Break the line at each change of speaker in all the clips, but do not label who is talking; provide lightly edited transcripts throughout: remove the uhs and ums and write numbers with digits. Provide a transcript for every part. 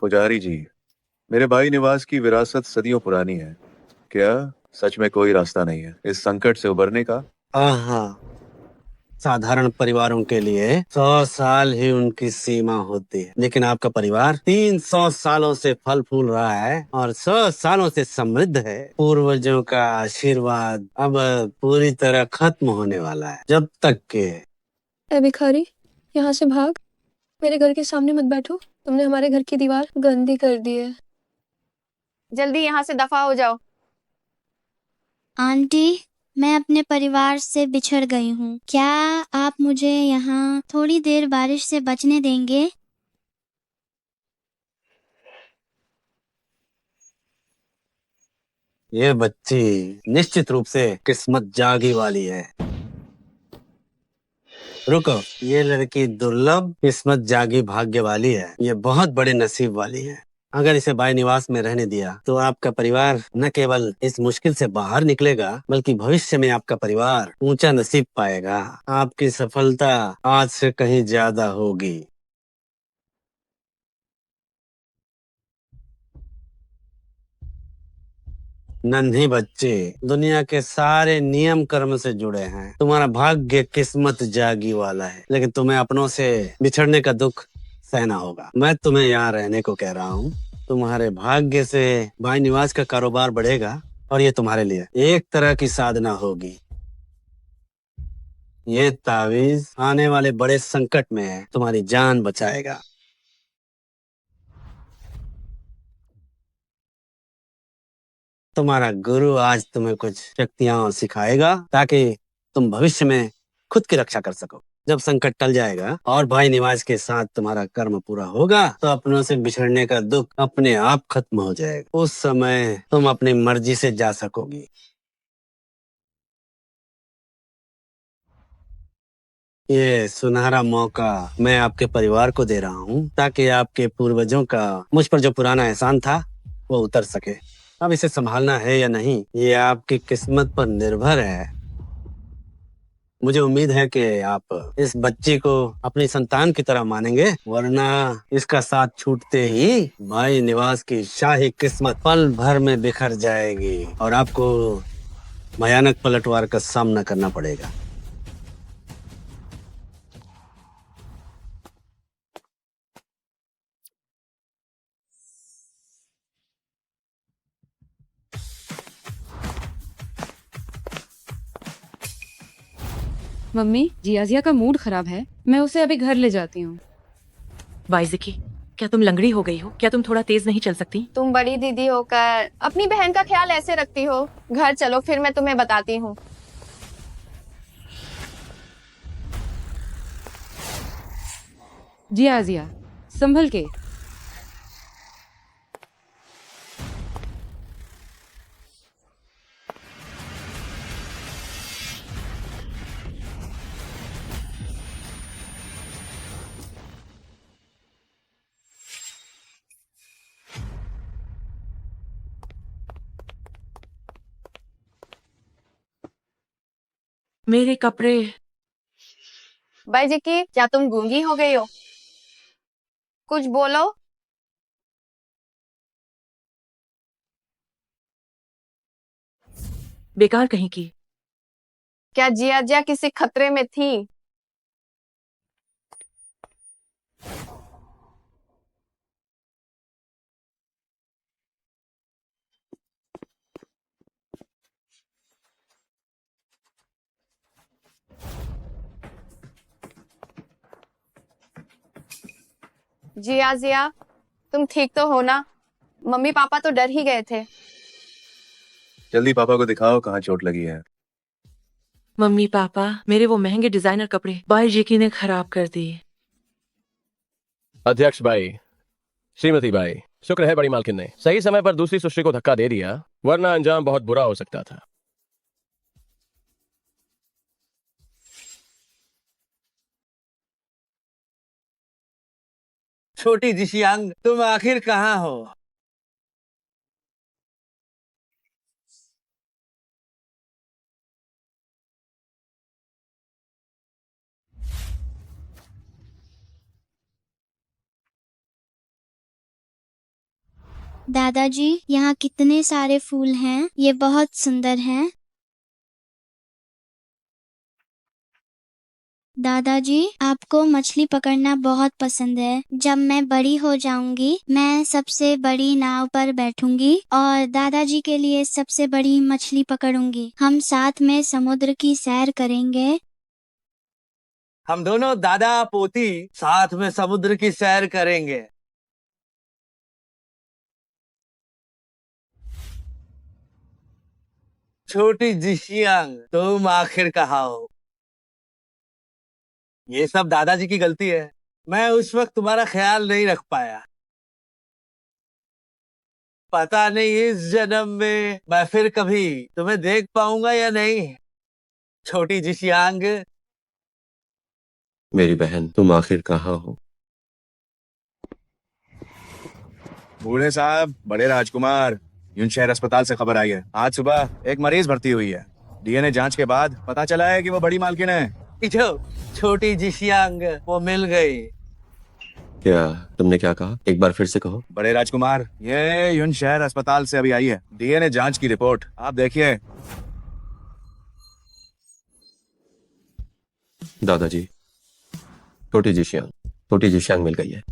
पुजारी जी, मेरे भाई निवास की विरासत सदियों पुरानी है। क्या सच में कोई रास्ता नहीं है इस संकट से उबरने का?
हाँ, साधारण परिवारों के लिए 100 साल ही उनकी सीमा होती है, लेकिन आपका परिवार 300 सालों से फल फूल रहा है और 100 सालों से समृद्ध है। पूर्वजों का आशीर्वाद अब पूरी तरह खत्म होने वाला है, जब तक के
ए भिखारी, यहाँ से भाग। मेरे घर के सामने मत बैठो। तुमने हमारे घर की दीवार गंदी कर दी है।
जल्दी यहाँ से दफा हो जाओ।
आंटी, मैं अपने परिवार से बिछड़ गई हूँ। क्या आप मुझे यहाँ थोड़ी देर बारिश से बचने देंगे?
ये बच्ची निश्चित रूप से किस्मत जागी वाली है। रुको, ये लड़की दुर्लभ किस्मत जागी भाग्य वाली है। ये बहुत बड़े नसीब वाली है। अगर इसे बाई निवास में रहने दिया तो आपका परिवार न केवल इस मुश्किल से बाहर निकलेगा, बल्कि भविष्य में आपका परिवार ऊंचा नसीब पाएगा। आपकी सफलता आज से कहीं ज्यादा होगी। नन्ही बच्चे दुनिया के सारे नियम कर्म से जुड़े हैं। तुम्हारा भाग्य किस्मत जागी वाला है, लेकिन तुम्हें अपनों से बिछड़ने का दुख सहना होगा। मैं तुम्हें यहाँ रहने को कह रहा हूँ। तुम्हारे भाग्य से भाई निवास का कारोबार बढ़ेगा और ये तुम्हारे लिए एक तरह की साधना होगी। ये तावीज आने वाले बड़े संकट में तुम्हारी जान बचाएगा। तुम्हारा गुरु आज तुम्हें कुछ शक्तियां सिखाएगा ताकि तुम भविष्य में खुद की रक्षा कर सको। जब संकट टल जाएगा और भाई निवास के साथ तुम्हारा कर्म पूरा होगा तो अपनों से बिछड़ने का दुख अपने आप खत्म हो जाएगा। उस समय तुम अपनी मर्जी से जा सकोगी। ये सुनहरा मौका मैं आपके परिवार को दे रहा हूँ ताकि आपके पूर्वजों का मुझ पर जो पुराना एहसान था वो उतर सके। अब इसे संभालना है या नहीं, ये आपकी किस्मत पर निर्भर है। मुझे उम्मीद है कि आप इस बच्ची को अपनी संतान की तरह मानेंगे, वरना इसका साथ छूटते ही भाई निवास की शाही किस्मत पल भर में बिखर जाएगी और आपको भयानक पलटवार का सामना करना पड़ेगा।
मम्मी, जियाजिया का मूड खराब है। मैं उसे अभी घर ले जाती हूँ।
वाइज़िकी, क्या तुम लंगड़ी हो गई हो? क्या तुम थोड़ा तेज नहीं चल सकती?
तुम बड़ी दीदी होकर अपनी बहन का ख्याल ऐसे रखती हो। घर चलो, फिर मैं तुम्हें बताती हूँ।
जियाजिया, संभल के।
मेरे कपड़े।
बाई जी की, क्या तुम गूंगी हो गई हो? कुछ बोलो।
बेकार कहीं की।
क्या जियाजिया किसी खतरे में थी? जियाजिया, तुम ठीक तो हो ना? मम्मी पापा तो डर ही गए थे।
जल्दी पापा को दिखाओ कहाँ चोट लगी है।
मम्मी पापा, मेरे वो महंगे डिजाइनर कपड़े बाई जेकी ने खराब कर दिए।
अध्यक्ष भाई, श्रीमती बाई, शुक्र है बड़ी मालकिन ने सही समय पर दूसरी सुश्री को धक्का दे दिया, वरना अंजाम बहुत बुरा हो सकता था।
छोटी जिशियांग, तुम आखिर कहाँ हो?
दादाजी, यहाँ कितने सारे फूल हैं, ये बहुत सुंदर हैं। दादाजी, आपको मछली पकड़ना बहुत पसंद है। जब मैं बड़ी हो जाऊंगी, मैं सबसे बड़ी नाव पर बैठूंगी और दादाजी के लिए सबसे बड़ी मछली पकड़ूंगी। हम साथ में समुद्र की सैर करेंगे।
हम दोनों दादा पोती साथ में समुद्र की सैर करेंगे। छोटी जिशियांग, तुम आखिर कहाँ हो? ये सब दादाजी की गलती है। मैं उस वक्त तुम्हारा ख्याल नहीं रख पाया। पता नहीं इस जन्म में मैं फिर कभी तुम्हें देख पाऊंगा या नहीं। छोटी जिशियांग।
मेरी बहन, तुम आखिर कहाँ हो?
बूढ़े साहब, बड़े राजकुमार, यून शहर अस्पताल से खबर आई है। आज सुबह एक मरीज भर्ती हुई है। डीएनए जांच के बाद पता चला है कि वो बड़ी मालकिन है।
जो छोटी जिशियांग, वो मिल गई।
क्या तुमने क्या कहा? एक बार फिर से कहो।
बड़े राजकुमार, ये यून शहर अस्पताल से अभी आई है डीएनए जांच की रिपोर्ट। आप देखिए।
दादाजी, छोटी जिशियांग मिल गई है।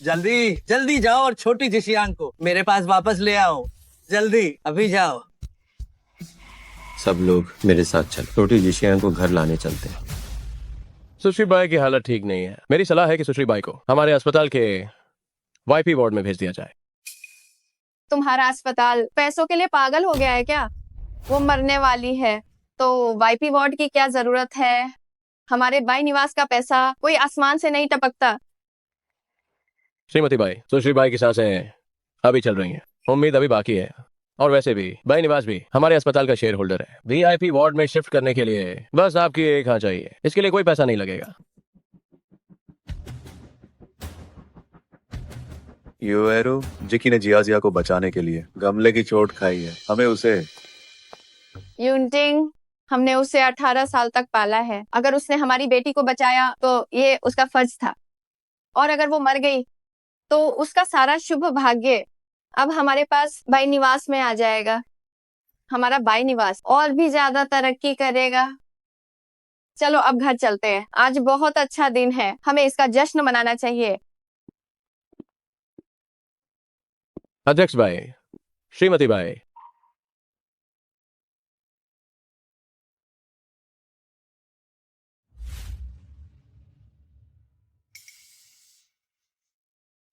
जल्दी जल्दी जाओ और छोटी जिशियांग को मेरे पास वापस ले आओ। जल्दी, अभी जाओ।
सब लोग मेरे साथ चल, छोटी जिशियांग को घर लाने चलते हैं।
सुश्री बाई की हालत ठीक नहीं है। मेरी सलाह है कि सुश्री बाई को हमारे अस्पताल के वाईपी वार्ड में भेज दिया जाए।
तुम्हारा अस्पताल पैसों के लिए पागल हो गया है क्या? वो मरने वाली है तो वाईपी वार्ड की क्या जरूरत है? हमारे बाई निवास का पैसा कोई आसमान से नहीं टपकता।
श्रीमती बाई, सुश्री बाई की सांसें अभी चल रही हैं। उम्मीद अभी बाकी है। और वैसे भी बाई निवास भी हमारे अस्पताल का शेयर होल्डर है। वीआईपी वार्ड में शिफ्ट करने के लिए बस आपकी एक हाँ चाहिए। इसके लिए कोई पैसा नहीं लगेगा।
यूएरो जिकी ने जियाजिया को बचाने के लिए गमले की चोट खाई है। हमें उसे
यूनटिंग, हमने उसे 18 साल तक पाला है। अगर उसने हमारी बेटी को बचाया तो ये उसका फर्ज था, और अगर वो मर गई तो उसका सारा शुभ भाग्य अब हमारे पास बाई निवास में आ जाएगा। हमारा बाई निवास और भी ज्यादा तरक्की करेगा। चलो अब घर चलते हैं। आज बहुत अच्छा दिन है, हमें इसका जश्न मनाना चाहिए।
अध्यक्ष by, Shrimati by,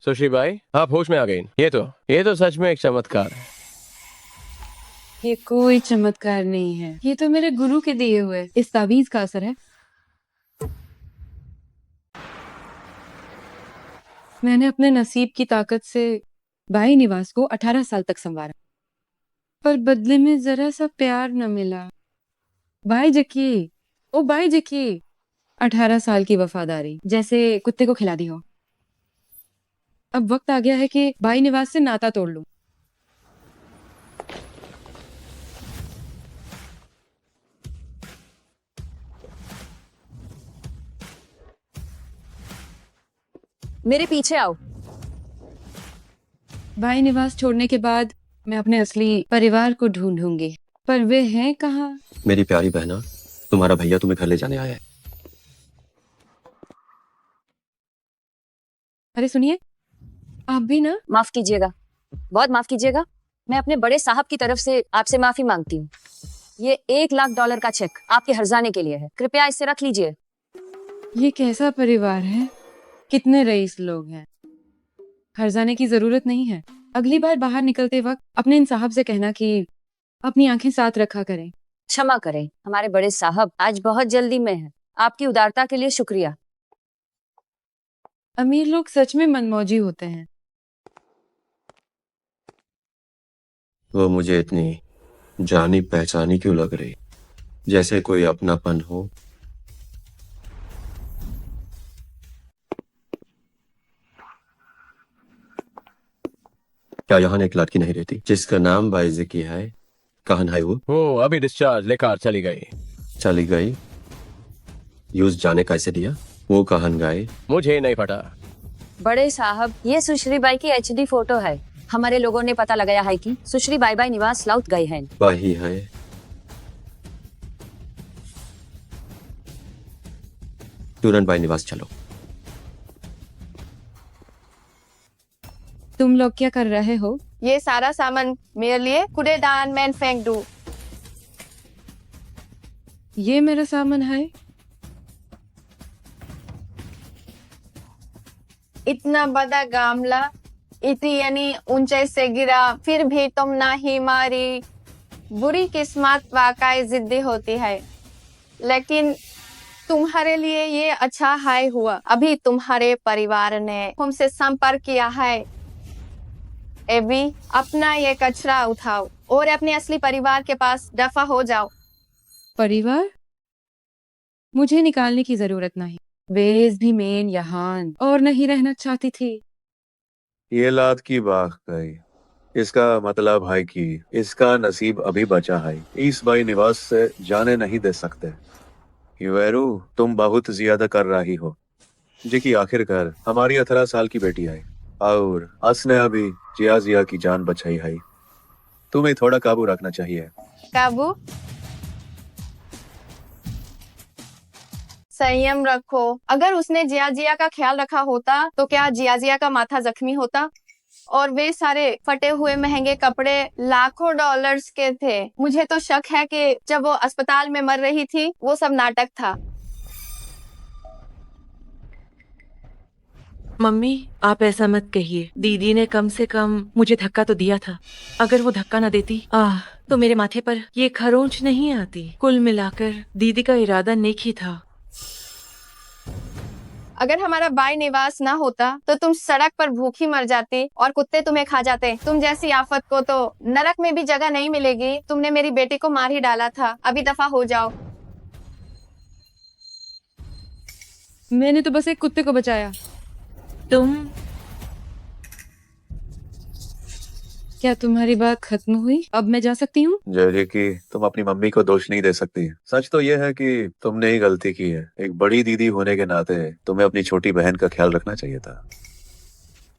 Sushri by, आप होश में आ गई। ये तो सच में एक चमत्कार है।
ये कोई चमत्कार नहीं है, ये तो मेरे गुरु के दिए हुए इस ताबीज का असर है। मैंने अपने नसीब की ताकत से बाई निवास को 18 साल तक संवारा, पर बदले में जरा सा प्यार न मिला। बाई जकी, ओ बाई जकी, 18 साल की वफादारी जैसे कुत्ते को खिला दी हो। अब वक्त आ गया है कि बाई निवास से नाता तोड़ लूं।
मेरे पीछे आओ।
बाई निवास छोड़ने के बाद मैं अपने असली परिवार को ढूंढूंगी, पर वे हैं कहाँ?
मेरी प्यारी बहना, तुम्हारा भैया तुम्हें घर ले जाने आया है।
अरे सुनिए, आप भी ना।
माफ कीजिएगा, बहुत माफ कीजिएगा। मैं अपने बड़े साहब की तरफ से आपसे माफी मांगती हूँ। ये $1,00,000 का चेक आपके हर्जाने के लिए है, कृपया इसे रख लीजिए।
ये कैसा परिवार है? कितने रईस लोग हैं? हर्जाने की जरूरत नहीं है। अगली बार बाहर निकलते वक्त अपने इन साहब से कहना कि अपनी आंखें साथ रखा करें।
क्षमा करें, हमारे बड़े साहब आज बहुत जल्दी में है। आपकी उदारता के लिए शुक्रिया।
अमीर लोग सच में मनमौजी होते हैं।
वो मुझे इतनी जानी पहचानी क्यों लग रही, जैसे कोई अपनापन हो। क्या यहाँ एक लड़की नहीं रहती जिसका नाम बाइजिकी है? कहाँ है वो?
अभी डिस्चार्ज लेकर चली गई।
चली गई? यूज जाने कैसे दिया? वो कहन गाए।
मुझे नहीं पता।
बड़े साहब, ये सुश्री बाई की एचडी फोटो है। हमारे लोगों ने पता लगाया है कि सुश्री बाई बाई निवास साउथ गए हैं।
वही है। तुरंत बाई निवास चलो।
तुम लोग क्या कर रहे हो?
ये सारा सामान मेरे लिए कूड़ेदान में फेंक दूं।
ये मेरा सामान है।
इतना बड़ा गामला इतनी यानी ऊंचाई से गिरा, फिर भी तुम ना ही मारी। बुरी किस्मत वाकई जिद्दी होती है, लेकिन तुम्हारे लिए ये अच्छा है हुआ अभी तुम्हारे परिवार ने हमसे संपर्क किया है। एबी, अपना ये कचरा उठाओ और अपने असली परिवार के पास दफा हो जाओ।
परिवार? मुझे निकालने की जरूरत नहीं। वेज भी मेन यहाँ और नहीं रहना चाहती थी।
ये लात की बात गई। इसका मतलब है कि इसका नसीब अभी बचा है। इस बाई निवास से जाने नहीं दे सकते। युवेरू, तुम बहुत ज्यादा कर रही हो। जी की आखिरकार हमारी 18 साल की बेटी है और असने अभी जिया की जान बचाई है। तुम्हें थोड़ा काबू रखना चाहिए।
काबू? संयम रखो। अगर उसने जिया का ख्याल रखा होता तो क्या जिया का माथा जख्मी होता? और वे सारे फटे हुए महंगे कपड़े लाखों डॉलर्स के थे। मुझे तो शक है कि जब वो अस्पताल में मर रही थी वो सब नाटक था।
मम्मी, आप ऐसा मत कहिए। दीदी ने कम से कम मुझे धक्का तो दिया था। अगर वो धक्का न देती तो मेरे माथे पर ये खरोंच नहीं आती। कुल मिलाकर दीदी का इरादा नेक ही था।
अगर हमारा बाई निवास ना होता तो तुम सड़क पर भूखी मर जाती और कुत्ते तुम्हें खा जाते। तुम जैसी आफत को तो नरक में भी जगह नहीं मिलेगी। तुमने मेरी बेटी को मार ही डाला था। अभी दफा हो जाओ।
मैंने तो बस एक कुत्ते को बचाया।
तुम
क्या तुम्हारी बात खत्म हुई? अब मैं जा सकती हूँ?
जय कि तुम अपनी मम्मी को दोष नहीं दे सकती। सच तो यह है कि तुमने ही गलती की है। एक बड़ी दीदी होने के नाते तुम्हें अपनी छोटी बहन का ख्याल रखना चाहिए था।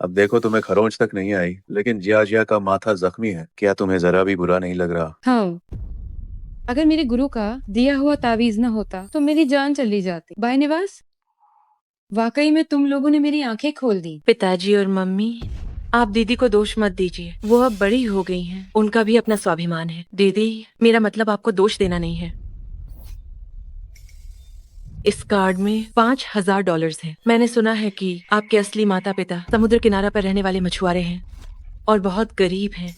अब देखो, तुम्हें खरोंच तक नहीं आई, लेकिन जिया का माथा जख्मी है। क्या तुम्हें जरा भी बुरा नहीं लग रहा?
हाँ, अगर मेरे गुरु का दिया हुआ तावीज न होता तो मेरी जान चली जाती। बाय निवास, वाकई में तुम लोगों ने मेरी आंखें खोल दी।
पिताजी और मम्मी, आप दीदी को दोष मत दीजिए। वो अब बड़ी हो गई हैं। उनका भी अपना स्वाभिमान है। दीदी, मेरा मतलब आपको दोष देना नहीं है। इस कार्ड में $5,000 है। मैंने सुना है कि आपके असली माता पिता समुद्र किनारा पर रहने वाले मछुआरे हैं और बहुत गरीब हैं।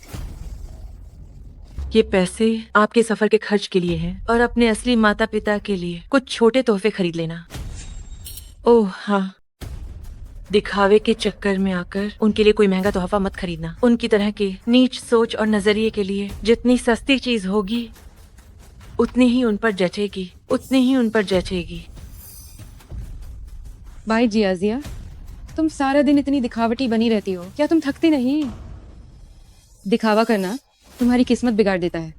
ये पैसे आपके सफर के खर्च के लिए हैं और अपने असली माता पिता के लिए कुछ छोटे तोहफे खरीद लेना। ओह हाँ, दिखावे के चक्कर में आकर उनके लिए कोई महंगा तोहफा मत खरीदना। उनकी तरह के नीच सोच और नजरिए के लिए जितनी सस्ती चीज होगी उतनी ही उन पर जचेगी, उतनी ही उन पर जचेगी।
बाय जिया, तुम सारा दिन इतनी दिखावटी बनी रहती हो। क्या तुम थकती नहीं? दिखावा करना तुम्हारी किस्मत बिगाड़ देता है।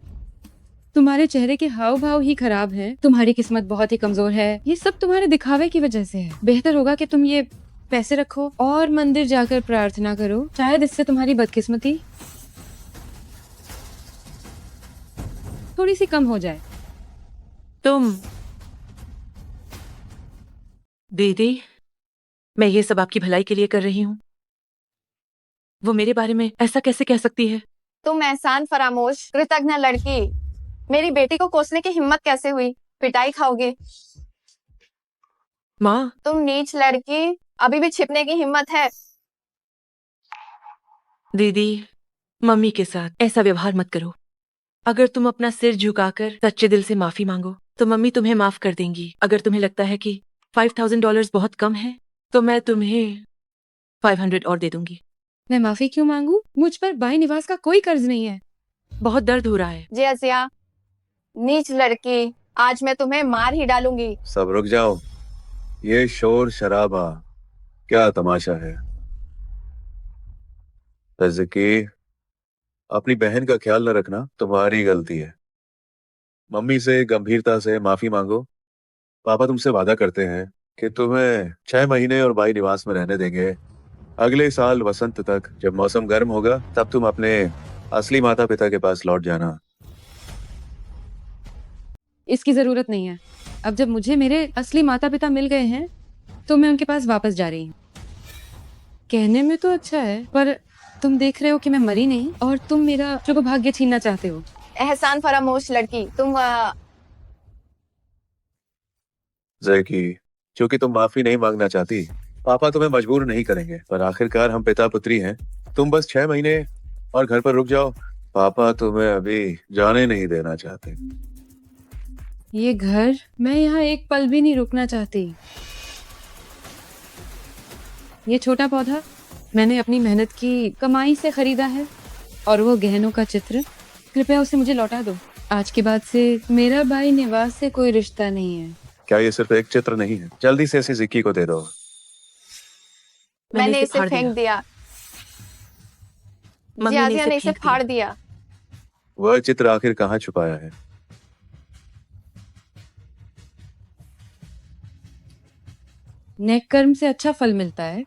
तुम्हारे चेहरे के हाव भाव ही खराब हैं। तुम्हारी किस्मत बहुत ही कमजोर है। ये सब तुम्हारे दिखावे की वजह से है। बेहतर होगा कि तुम ये पैसे रखो और मंदिर जाकर प्रार्थना करो। शायद इससे तुम्हारी बदकिस्मती थोड़ी सी कम हो जाए।
तुम दीदी, मैं ये सब आपकी भलाई के लिए कर रही हूँ। वो मेरे बारे में ऐसा कैसे कह सकती है?
तुम एहसान फरामोश कृतज्ञ लड़की, मेरी बेटी को कोसने की हिम्मत कैसे हुई? पिटाई खाओगे।
माँ,
तुम नीच लड़की, अभी भी छिपने की हिम्मत है?
दीदी, मम्मी के साथ ऐसा व्यवहार मत करो। अगर तुम अपना सिर झुकाकर सच्चे दिल से माफी मांगो तो मम्मी तुम्हें माफ कर देंगी। अगर तुम्हें लगता है कि $5,000 बहुत कम है तो मैं तुम्हें 500 और दे दूंगी।
मैं माफी क्यों मांगू? मुझ पर बाई निवास का कोई कर्ज नहीं है।
बहुत दर्द हो रहा है।
जिया, नीच लड़की, आज मैं तुम्हें मार ही डालूंगी।
सब रुक जाओ। ये शोर शराबा क्या तमाशा है? तज़की, अपनी बहन का ख्याल न रखना तुम्हारी गलती है। मम्मी से गंभीरता से माफी मांगो पापा तुमसे वादा करते हैं कि तुम्हें 6 महीने और बाई निवास में रहने देंगे। अगले साल वसंत तक जब मौसम गर्म होगा तब तुम अपने असली माता पिता के पास लौट जाना।
इसकी जरूरत नहीं है। अब जब मुझे मेरे असली माता पिता मिल गए हैं तो मैं उनके पास वापस जा रही हूँ। कहने में तो अच्छा है, पर तुम देख रहे हो कि मैं मरी नहीं और तुम मेरा शुभ भाग्य छीनना चाहते हो।
एहसान फरामोश लड़की, तुम
जैकी, क्योंकि तुम माफी नहीं मांगना चाहती, पापा तुम्हें मजबूर नहीं करेंगे, पर आखिरकार हम पिता पुत्री हैं। तुम बस 6 महीने और घर पर रुक जाओ। पापा तुम्हें अभी जाने नहीं देना चाहते।
ये घर, मैं यहाँ एक पल भी नहीं रुकना चाहती। ये छोटा पौधा मैंने अपनी मेहनत की कमाई से खरीदा है, और वो गहनों का चित्र, कृपया उसे मुझे लौटा दो। आज के बाद से मेरा बाई निवास से कोई रिश्ता नहीं है।
क्या ये सिर्फ एक चित्र नहीं है? जल्दी से इसे जिक्की को दे दो।
मैंने इसे
फाड़
फेंक दिया।
मम्मी
जियाजिया ने इसे
फेंक
फाड़
दिया।
दिया।
वह चित्र आखिर कहाँ छुपाया है?
नेक कर्म से अच्छा फल मिलता है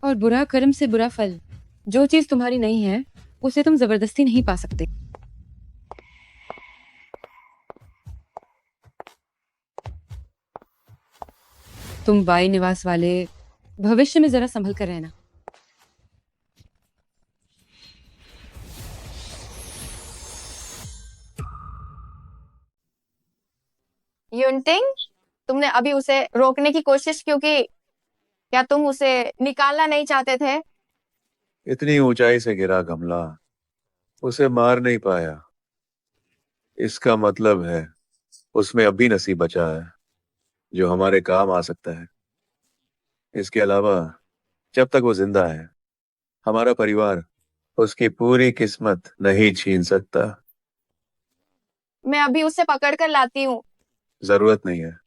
और बुरा कर्म से बुरा फल। जो चीज तुम्हारी नहीं है उसे तुम जबरदस्ती नहीं पा सकते। तुम बाई निवास वाले भविष्य में जरा संभल कर रहना।
यूनटिंग, तुमने अभी उसे रोकने की कोशिश क्यों की? क्या तुम उसे निकालना नहीं चाहते थे?
इतनी ऊंचाई से गिरा गमला, उसे मार नहीं पाया। इसका मतलब है उसमें अब भी नसीब बचा है जो हमारे काम आ सकता है। इसके अलावा जब तक वो जिंदा है, हमारा परिवार उसकी पूरी किस्मत नहीं छीन सकता।
मैं अभी उसे पकड़ कर लाती हूँ।
जरूरत नहीं है।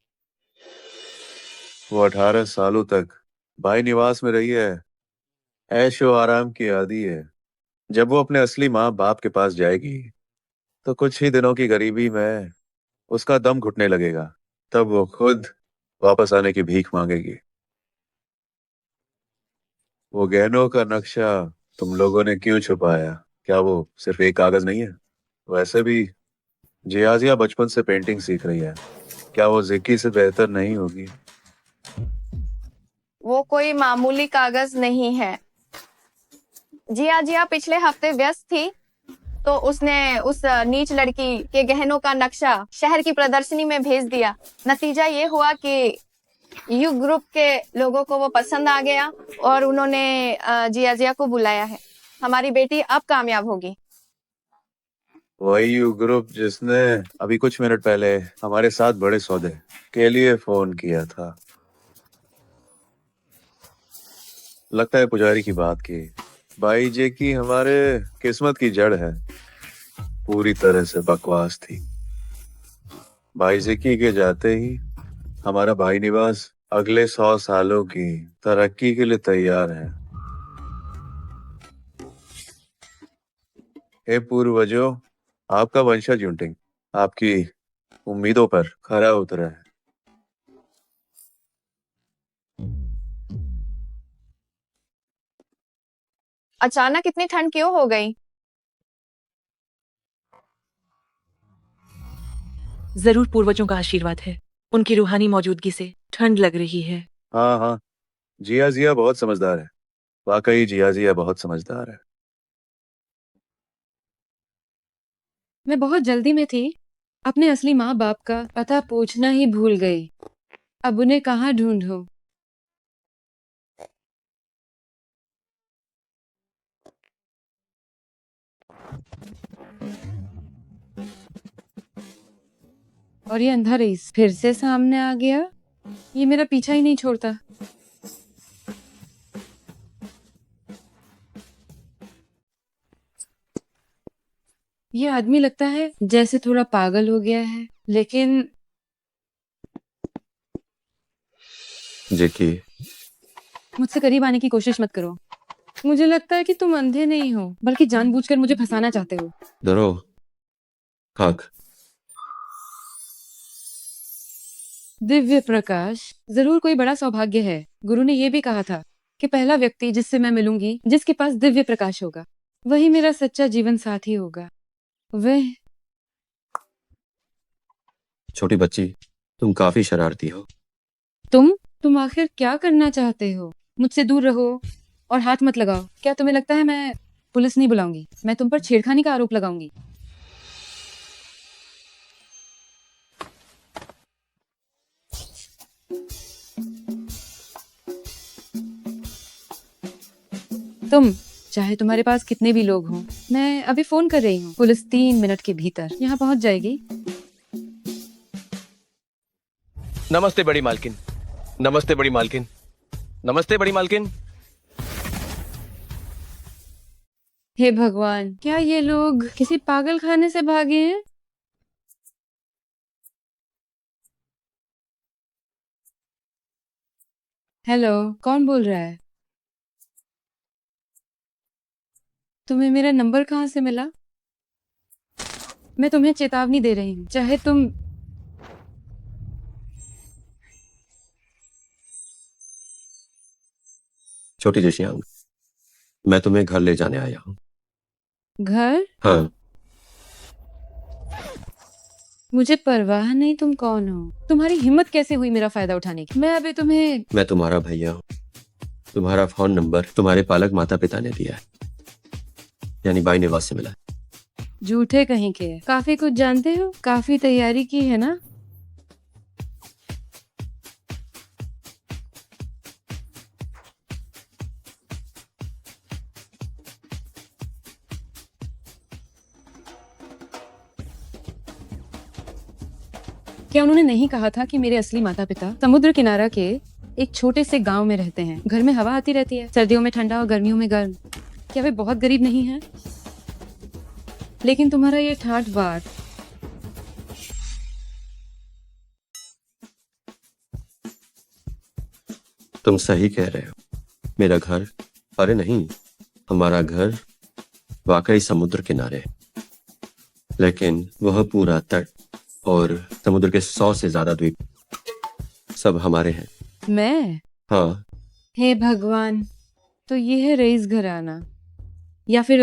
वो 18 सालों तक भाई निवास में रही है, ऐशो आराम की आदी है। जब वो अपने असली माँ बाप के पास जाएगी तो कुछ ही दिनों की गरीबी में उसका दम घुटने लगेगा। तब वो खुद वापस आने की भीख मांगेगी। वो गहनों का नक्शा तुम लोगों ने क्यों छुपाया? क्या वो सिर्फ एक कागज नहीं है? वैसे भी जियाजिया बचपन से पेंटिंग सीख रही है। क्या वो जिक्की से बेहतर नहीं होगी?
वो कोई मामूली कागज नहीं है। जिया पिछले हफ्ते व्यस्त थी तो उसने उस नीच लड़की के गहनों का नक्शा शहर की प्रदर्शनी में भेज दिया। नतीजा ये हुआ कि यू ग्रुप के लोगों को वो पसंद आ गया और उन्होंने जिया को बुलाया है। हमारी बेटी अब कामयाब होगी।
वही यू ग्रुप जिसने अभी कुछ मिनट पहले हमारे साथ बड़े सौदे के लिए फोन किया था। लगता है पुजारी की बात की भाई जे की हमारे किस्मत की जड़ है। पूरी तरह से बकवास थी। भाई जिक्की के जाते ही हमारा भाई निवास अगले 100 सालों की तरक्की के लिए तैयार है। हे पूर्वजों, आपका वंशज यूनटिंग आपकी उम्मीदों पर खरा उतरा है।
अचानक इतनी ठंड क्यों हो गई?
जरूर पूर्वजों का आशीर्वाद है। उनकी रूहानी मौजूदगी से ठंड लग रही है।
हाँ हाँ, जिया बहुत समझदार है। वाकई जिया बहुत समझदार है।
मैं बहुत जल्दी में थी, अपने असली माँ बाप का पता पूछना ही भूल गई। अब उन्हें कहाँ ढूंढूं? और ये अंधा रईस फिर से सामने आ गया। ये मेरा पीछा ही नहीं छोड़ता। ये आदमी लगता है जैसे थोड़ा पागल हो गया है, लेकिन
जेकी,
मुझसे करीब आने की कोशिश मत करो। मुझे लगता है कि तुम अंधे नहीं हो, बल्कि जानबूझकर मुझे फंसाना चाहते हो।
डरो खाक।
दिव्य प्रकाश जरूर कोई बड़ा सौभाग्य है। गुरु ने ये भी कहा था कि पहला व्यक्ति जिससे मैं मिलूंगी, जिसके पास दिव्य प्रकाश होगा, वही मेरा सच्चा जीवन साथी होगा। वह
छोटी बच्ची, तुम काफी शरारती हो।
तुम आखिर क्या करना चाहते हो? मुझसे दूर रहो और हाथ मत लगाओ। क्या तुम्हें लगता है मैं पुलिस नहीं बुलाऊंगी? मैं तुम पर छेड़खानी का आरोप लगाऊंगी। तुम चाहे तुम्हारे पास कितने भी लोग हों, मैं अभी फोन कर रही हूँ। पुलिस 3 मिनट के भीतर यहाँ पहुंच जाएगी।
नमस्ते बड़ी मालकिन। नमस्ते बड़ी मालकिन। नमस्ते बड़ी मालकिन।
हे भगवान, क्या ये लोग किसी पागल खाने से भागे हैं? हेलो, कौन बोल रहा है? तुम्हें मेरा नंबर कहाँ से मिला? मैं तुम्हें चेतावनी दे रही हूँ, चाहे तुम
छोटी जिशियांग, मैं तुम्हें घर ले जाने आया हूँ।
घर।
हाँ,
मुझे परवाह नहीं तुम कौन हो। तुम्हारी हिम्मत कैसे हुई मेरा फायदा उठाने की? मैं अभी तुम्हें
मैं तुम्हारा भैया हूँ। तुम्हारा फोन नंबर तुम्हारे पालक माता पिता ने दिया है, यानी बाई निवास से मिला है।
झूठे कहीं के। काफी कुछ जानते हो, काफी तैयारी की है ना? क्या उन्होंने नहीं कहा था कि मेरे असली माता पिता समुद्र किनारा के एक छोटे से गांव में रहते हैं? घर में हवा आती रहती है, सर्दियों में ठंडा और गर्मियों में गर्म। क्या वे बहुत गरीब नहीं हैं? लेकिन तुम्हारा ये ठाठ बाट।
तुम सही कह रहे हो। मेरा घर, अरे नहीं, हमारा घर वाकई समुद्र किनारे है, लेकिन वह पूरा तट और समुद्र के 100 से ज्यादा द्वीप सब हमारे हैं।
मैं?
हाँ,
हे भगवान, तो ये है रईस घराना या फिर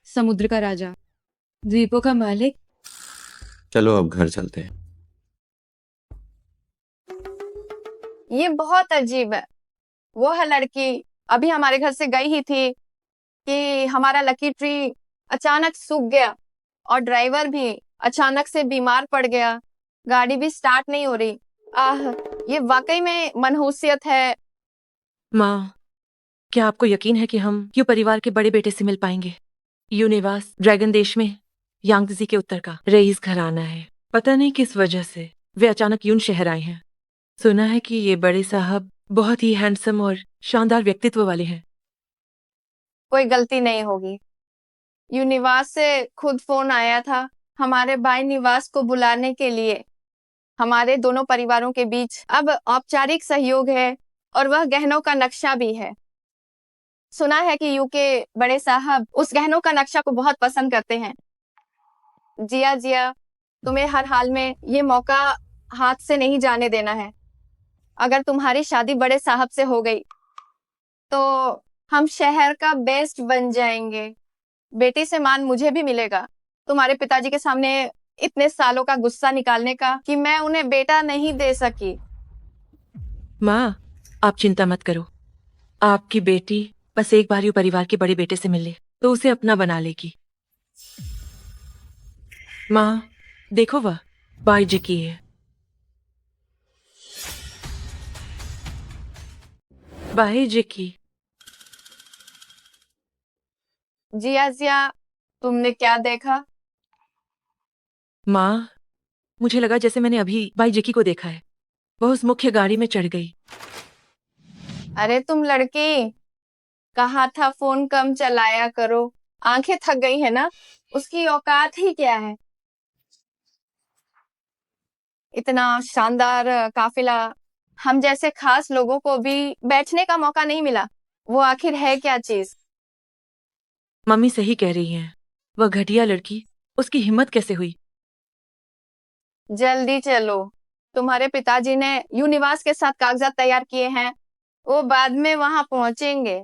समुद्र का राजा, द्वीपों का मालिक।
चलो अब घर चलते हैं।
ये बहुत अजीब है। वो है लड़की अभी हमारे घर से गई ही थी कि हमारा लकी ट्री अचानक सूख गया और ड्राइवर भी अचानक से बीमार पड़ गया। गाड़ी भी स्टार्ट नहीं हो रही। ये वाकई में मनहूसियत है।
माँ, क्या आपको यकीन है कि हम क्यों परिवार के बड़े बेटे से मिल पाएंगे? यू निवास ड्रैगन देश में यांगजी के उत्तर का रईस घराना है। पता नहीं किस वजह से वे अचानक यून शहर आए हैं। सुना है कि ये बड़े साहब बहुत ही हैंडसम और शानदार व्यक्तित्व वाले हैं।
कोई गलती नहीं होगी। यूनिवास से खुद फोन आया था हमारे भाई निवास को बुलाने के लिए। हमारे दोनों परिवारों के बीच अब औपचारिक सहयोग है और वह गहनों का नक्शा भी है। सुना है कि यूके बड़े साहब उस गहनों का नक्शा को बहुत पसंद करते हैं। जिया, तुम्हें हर हाल में ये मौका हाथ से नहीं जाने देना है। अगर तुम्हारी शादी बड़े साहब से हो गई तो हम शहर का बेस्ट बन जाएंगे। बेटी से मान मुझे भी मिलेगा तुम्हारे पिताजी के सामने इतने सालों का गुस्सा निकालने का कि मैं उन्हें बेटा नहीं दे सकी।
माँ, आप चिंता मत करो। आपकी बेटी बस एक बार यूं परिवार के बड़े बेटे से मिले तो उसे अपना बना लेगी। माँ, देखो वह बाई जी की है। बाई जी की।
जिया, तुमने क्या देखा?
माँ, मुझे लगा जैसे मैंने अभी बाई जिकी को देखा है। वह उस मुख्य गाड़ी में चढ़ गई।
अरे तुम लड़की, कहा था फोन कम चलाया करो। आंखें थक गई है ना? उसकी औकात ही क्या है? इतना शानदार काफिला, हम जैसे खास लोगों को भी बैठने का मौका नहीं मिला। वो आखिर है क्या चीज?
मम्मी सही कह रही हैं। वह घटिया लड़की, उसकी हिम्मत कैसे हुई?
जल्दी चलो, तुम्हारे पिताजी ने यूनिवास के साथ कागजात तैयार किए हैं, वो बाद में वहां पहुंचेंगे।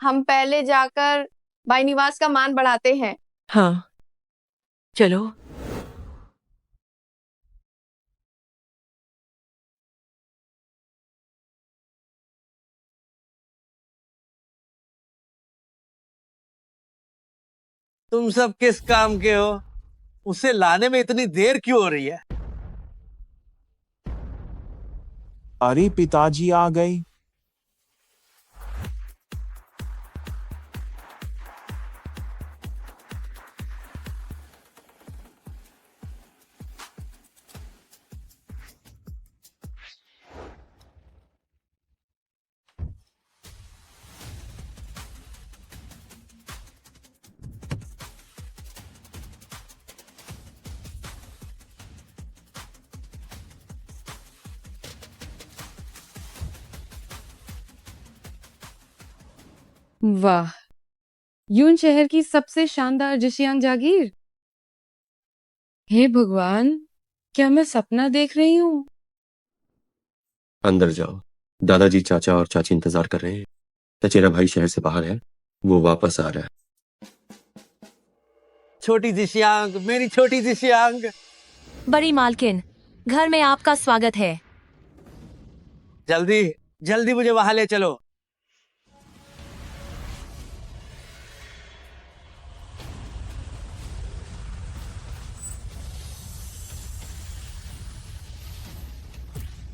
हम पहले जाकर भाई निवास का मान बढ़ाते हैं।
हाँ, चलो।
तुम सब किस काम के हो? उसे लाने में इतनी देर क्यों हो रही है?
अरे पिताजी आ गए।
वाह, यून शहर की सबसे शानदार जशियांग जागीर। हे भगवान, क्या मैं सपना देख रही हूँ?
अंदर जाओ। दादाजी, चाचा और चाची इंतजार कर रहे हैं। चचेरा भाई शहर से बाहर है, वो वापस आ रहा है।
छोटी जिशियांग, मेरी छोटी जिशियांग।
बड़ी मालकिन, घर में आपका स्वागत है।
जल्दी जल्दी मुझे वहां ले चलो।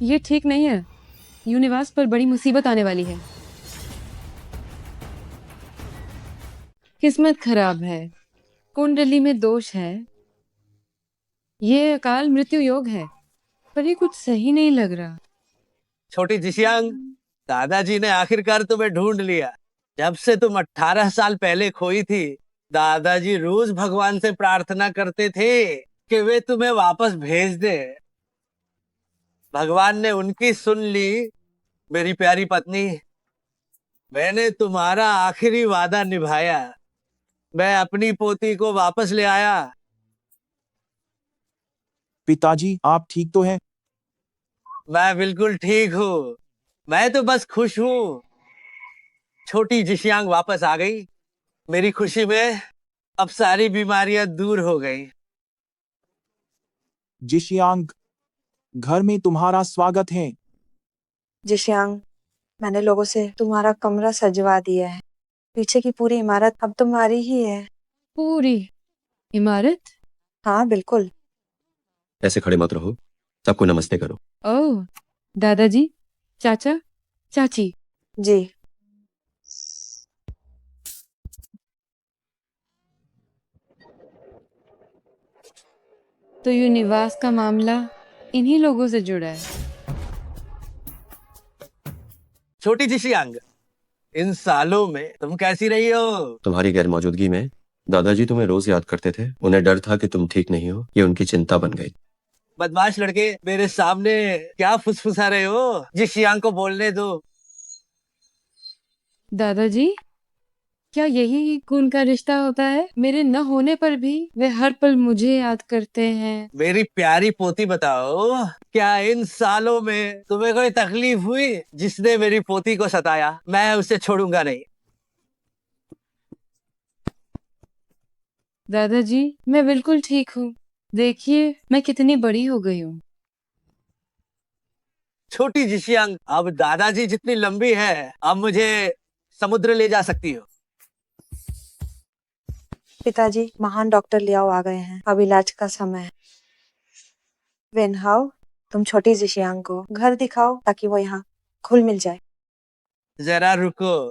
ये ठीक नहीं है। यूनिवास पर बड़ी मुसीबत आने वाली है। किस्मत खराब है, कुंडली में दोष है, ये अकाल मृत्यु योग है, पर ये कुछ सही नहीं लग रहा।
छोटी जिशियांग, दादाजी ने आखिरकार तुम्हें ढूंढ लिया। जब से तुम 18 साल पहले खोई थी, दादाजी रोज भगवान से प्रार्थना करते थे कि वे तुम्हें वापस भेज दे। भगवान ने उनकी सुन ली। मेरी प्यारी पत्नी, मैंने तुम्हारा आखिरी वादा निभाया। मैं अपनी पोती को वापस ले आया।
पिताजी, आप ठीक तो हैं?
मैं बिल्कुल ठीक हूँ। मैं तो बस खुश हूँ। छोटी जिशियांग वापस आ गई। मेरी खुशी में अब सारी बीमारियां दूर हो गई।
जिशियांग, घर में तुम्हारा स्वागत है।
जिशियांग, मैंने लोगों से तुम्हारा कमरा सजवा दिया है। पीछे की पूरी इमारत अब तुम्हारी ही है।
पूरी इमारत?
हाँ बिल्कुल।
ऐसे खड़े मत रहो, सबको नमस्ते करो।
ओह, दादाजी, चाचा, चाची।
जी।
तो यूनिवास का मामला इन्हीं लोगों से जुड़ा है।
छोटी जिशियांग, इन सालों में तुम कैसी रही हो?
तुम्हारी गैर मौजूदगी में दादाजी तुम्हें रोज याद करते थे। उन्हें डर था कि तुम ठीक नहीं हो, ये उनकी चिंता बन गई।
बदमाश लड़के, मेरे सामने क्या फुसफुसा रहे हो? जिशियांग को बोलने दो।
दादाजी, क्या यही खून का रिश्ता होता है? मेरे न होने पर भी वे हर पल मुझे याद करते हैं।
मेरी प्यारी पोती, बताओ, क्या इन सालों में तुम्हें कोई तकलीफ हुई? जिसने मेरी पोती को सताया, मैं उसे छोड़ूंगा नहीं।
दादाजी, मैं बिल्कुल ठीक हूँ। देखिए, मैं कितनी बड़ी हो गई हूँ।
छोटी जिशियांग, अब दादाजी जितनी लंबी है, अब मुझे समुद्र ले जा सकती हो।
पिताजी, महान डॉक्टर लियाओ आ गए हैं। अब इलाज का समय है। वेनहाउ, तुम छोटी जिशियांग को घर दिखाओ ताकि वो यहाँ खुल मिल जाए।
जरा रुको,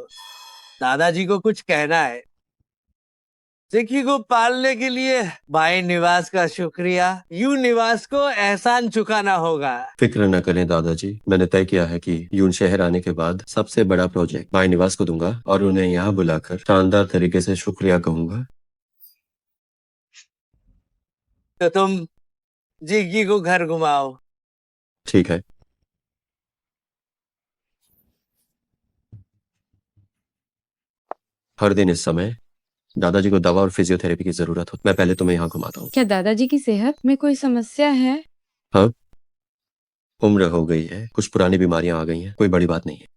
दादाजी को कुछ कहना है। जिक्की को पालने के लिए भाई निवास का शुक्रिया। यूं निवास को एहसान चुकाना होगा।
फिक्र न करें दादाजी, मैंने तय किया है कि यून शहर आने के बाद सबसे बड़ा प्रोजेक्ट भाई निवास को दूंगा और उन्हें यहाँ बुलाकर शानदार तरीके से शुक्रिया कहूंगा।
तो तुम जिक्की को घर घुमाओ।
ठीक है। हर दिन इस समय दादाजी को दवा और फिजियोथेरेपी की जरूरत हो। मैं पहले तुम्हें यहाँ घुमाता हूँ।
क्या दादाजी की सेहत में कोई समस्या है?
हाँ, उम्र हो गई है, कुछ पुरानी बीमारियां आ गई हैं, कोई बड़ी बात नहीं है।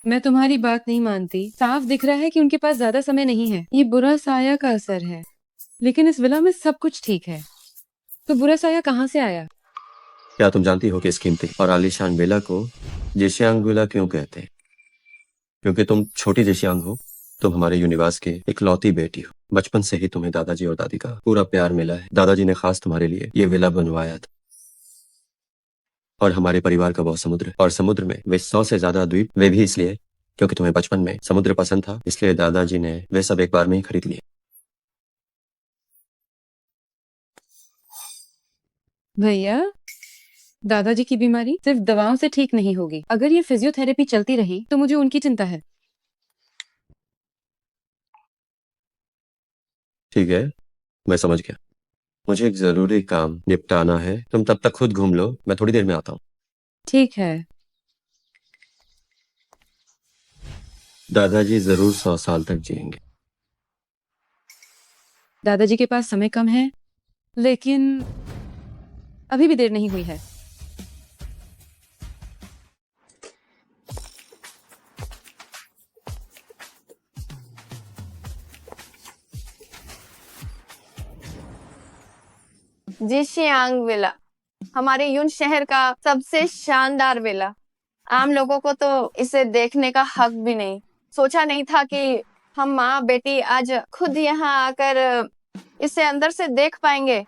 मैं तुम्हारी बात नहीं मानती। साफ दिख रहा है कि उनके पास ज्यादा समय नहीं है। ये बुरा साया का असर है। लेकिन इस विला में सब कुछ ठीक है। तो बुरा साया कहाँ से आया?
क्या तुम जानती हो कि इस कीमती और आलीशान विला को जेशियांग विला क्यों कहते हैं? क्योंकि तुम छोटी जेशियांग हो। तुम हमारे यूनिवर्स के इकलौती बेटी हो। बचपन से ही तुम्हें दादाजी और दादी का पूरा प्यार मिला है। दादाजी ने खास तुम्हारे लिए ये विला बनवाया था। और हमारे परिवार का बहुत समुद्र है, और समुद्र में वे 100 से ज्यादा द्वीप, वे भी इसलिए क्योंकि तुम्हें बचपन में समुद्र पसंद था, इसलिए दादाजी ने वे सब एक बार में ही खरीद लिए।
भैया, दादाजी की बीमारी सिर्फ दवाओं से ठीक नहीं होगी। अगर ये फिजियोथेरेपी चलती रही तो मुझे उनकी चिंता है।
ठीक है, मैं समझ गया। मुझे एक जरूरी काम निपटाना है। तुम तब तक खुद घूम लो, मैं थोड़ी देर में आता हूँ।
ठीक है।
दादाजी जरूर 100 साल तक जिएंगे।
दादाजी के पास समय कम है, लेकिन अभी भी देर नहीं हुई है।
जिशियांग विला हमारे यून शहर का सबसे शानदार विला। आम लोगों को तो इसे देखने का हक भी नहीं। सोचा नहीं था कि हम माँ बेटी आज खुद यहाँ आकर इसे अंदर से देख पाएंगे।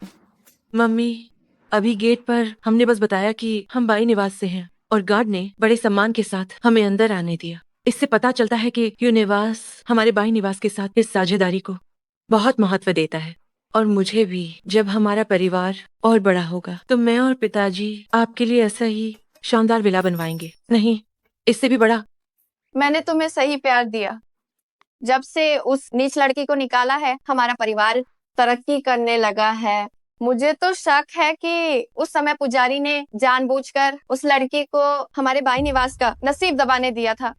मम्मी, अभी गेट पर हमने बस बताया कि हम बाई निवास से हैं और गार्ड ने बड़े सम्मान के साथ हमें अंदर आने दिया। इससे पता चलता है कि यू निवास हमारे बाई निवास के साथ इस साझेदारी को बहुत महत्व देता है। और मुझे भी, जब हमारा परिवार और बड़ा होगा तो मैं और पिताजी आपके लिए ऐसा ही शानदार विला बनवाएंगे। नहीं, इससे भी बड़ा।
मैंने तुम्हें सही प्यार दिया। जब से उस नीच लड़की को निकाला है, हमारा परिवार तरक्की करने लगा है। मुझे तो शक है कि उस समय पुजारी ने जानबूझकर उस लड़की को हमारे बाई निवास का नसीब दबाने दिया था।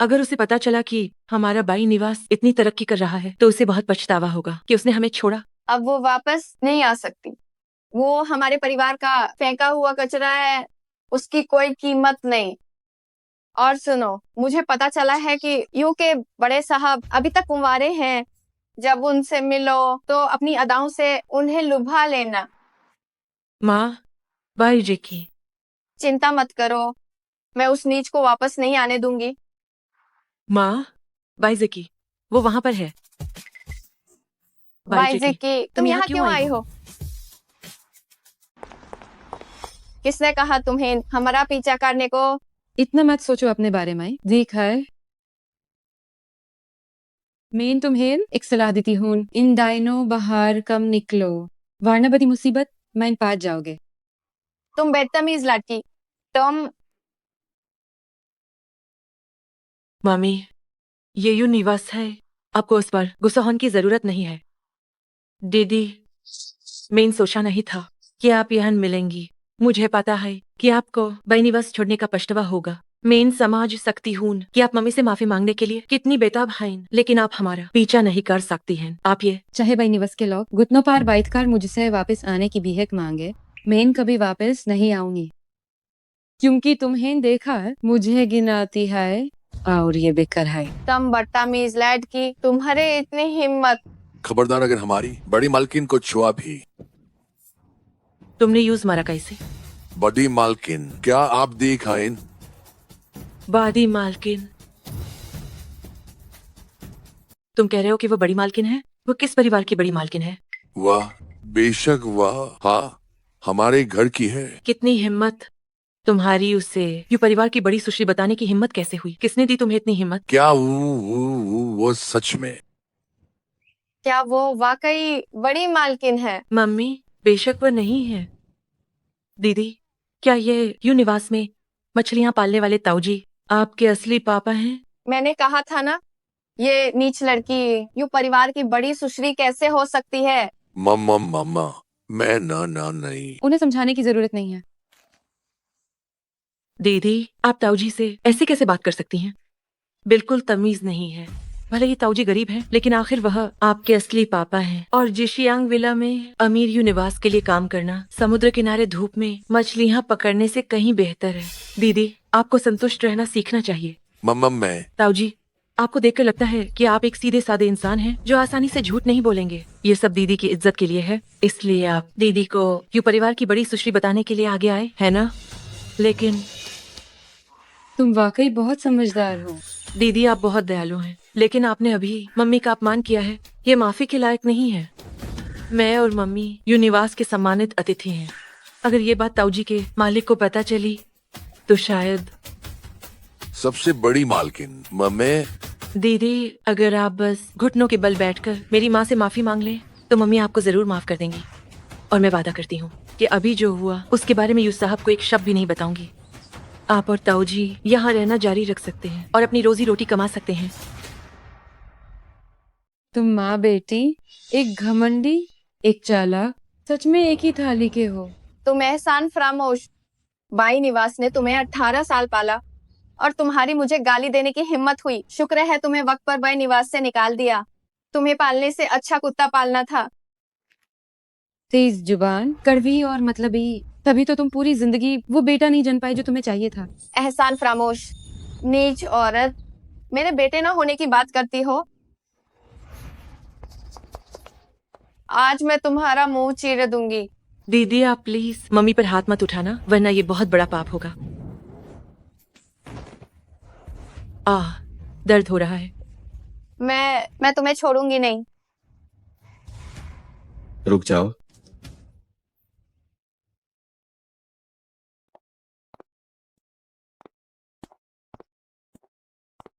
अगर उसे पता चला कि हमारा बाई निवास इतनी तरक्की कर रहा है तो उसे बहुत पछतावा होगा कि उसने हमें छोड़ा।
अब वो वापस नहीं आ सकती। वो हमारे परिवार का फेंका हुआ कचरा है, उसकी कोई कीमत नहीं। और सुनो, मुझे पता चला है कि यू के बड़े साहब अभी तक कुंवारे हैं। जब उनसे मिलो तो अपनी अदाओं से उन्हें लुभा लेना।
माँ, बाई जी की
चिंता मत करो, मैं उस नीच को वापस नहीं आने दूंगी।
माँ, बाई जी वो वहां पर है।
बाई जी की, तुम यहाँ क्यों आई हो? किसने कहा तुम्हें हमारा पीछा करने को?
इतना मत सोचो अपने बारे में। देखा है, मैं तुम्हें एक सलाह देती हूँ। इन डायनो बाहर कम निकलो, वरना बड़ी मुसीबत में पास जाओगे।
तुम बदतमीज लड़की, तुम।
मामी, ये यू निवास है, आपको उस पर गुस्सा होने की जरूरत नहीं है। दीदी, मैंने सोचा नहीं था कि आप यहाँ मिलेंगी। मुझे पता है कि आपको बाई निवास छोड़ने का पछतावा होगा। मैं समझ सकती हूँ कि आप मम्मी से माफी मांगने के लिए कितनी बेताब हैं, लेकिन आप हमारा पीछा नहीं कर सकती हैं। आप ये
चाहे बाई निवास के लोग घुटनों पर बैठकर मुझसे वापस आने की भीख मांगे, मैं कभी वापस नहीं आऊंगी। क्योंकि तुम्हें देखा मुझे गिनाती है और ये बेकार है।
तुम बदतमीज लड़की, तुम्हारे इतनी हिम्मत।
खबरदार, अगर हमारी बड़ी मालकिन को छुआ भी।
तुमने यूज मारा कैसे?
बड़ी मालकिन, क्या आप दिखाएं?
बादी मालकिन, तुम कह रहे हो कि वो बड़ी मालकिन है? वो किस परिवार की बड़ी मालकिन है?
वाह, बेशक वाह, हाँ, हमारे घर की है।
कितनी हिम्मत तुम्हारी! उससे यू परिवार की बड़ी सुश्री बताने की हिम्मत कैसे हुई? किसने दी तुम्हें इतनी हिम्मत?
क्या वो सच में?
क्या वो वाकई बड़ी मालकिन है?
मम्मी, बेशक वो नहीं है। दीदी, क्या ये यू निवास में मछलियां पालने वाले ताऊजी आपके असली पापा हैं?
मैंने कहा था ना, ये नीच लड़की यू परिवार की बड़ी सुश्री कैसे हो सकती है?
मम्मा, मैं ना नहीं।
उन्हें समझाने की जरूरत नहीं है।
दीदी, आप ताऊजी से ऐसे कैसे बात कर सकती हैं? बिल्कुल तमीज नहीं है। भले ही ताऊजी गरीब हैं, लेकिन आखिर वह आपके असली पापा हैं। और जिशियांग विला में अमीर यू निवास के लिए काम करना समुद्र किनारे धूप में मछलियाँ पकड़ने से कहीं बेहतर है। दीदी, आपको संतुष्ट रहना सीखना चाहिए।
मम्मा मैं
ताऊजी, आपको देखकर लगता है कि आप एक सीधे साधे इंसान हैं जो आसानी से झूठ नहीं बोलेंगे। ये सब दीदी की इज्जत के लिए है, इसलिए आप दीदी को यू परिवार की बड़ी सुश्री बताने के लिए आगे आए, है ना? लेकिन
तुम वाकई बहुत समझदार हो।
दीदी, आप बहुत दयालु हैं, लेकिन आपने अभी मम्मी का अपमान किया है। ये माफी के लायक नहीं है। मैं और मम्मी यू निवास के सम्मानित अतिथि हैं। अगर ये बात ताऊजी के मालिक को पता चली तो शायद।
सबसे बड़ी मालकिन मैं।
दीदी, अगर आप बस घुटनों के बल बैठकर मेरी माँ से माफी मांग लें तो मम्मी आपको जरूर माफ कर देंगी। और मैं वादा करती हूँ कि अभी जो हुआ उसके बारे में यू साहब को एक शब्द भी नहीं बताऊंगी। आप और ताऊजी यहाँ रहना जारी रख सकते हैं और अपनी रोजी रोटी कमा सकते हैं।
तुम माँ बेटी, एक घमंडी, एक चालाक, सच में एक ही थाली के हो।
तुम एहसान फरामोश। बाई निवास ने तुम्हें 18 साल पाला और तुम्हारी मुझे गाली देने की हिम्मत हुई। शुक्र है तुम्हें वक्त पर बाई निवास से निकाल दिया। तुम्हें पालने से अच्छा कुत्ता पालना था।
तेज जुबान, कड़वी और मतलबी, तभी तो तुम पूरी जिंदगी वो बेटा नहीं जन पाई जो तुम्हें चाहिए था।
एहसान फरामोश, नीच औरत, मेरे बेटे न होने की बात करती हो। आज मैं तुम्हारा मुंह चीर दूंगी।
दीदी, आप प्लीज मम्मी पर हाथ मत उठाना, वरना ये बहुत बड़ा पाप होगा। दर्द हो रहा है।
मैं तुम्हें छोड़ूंगी नहीं।
रुक जाओ।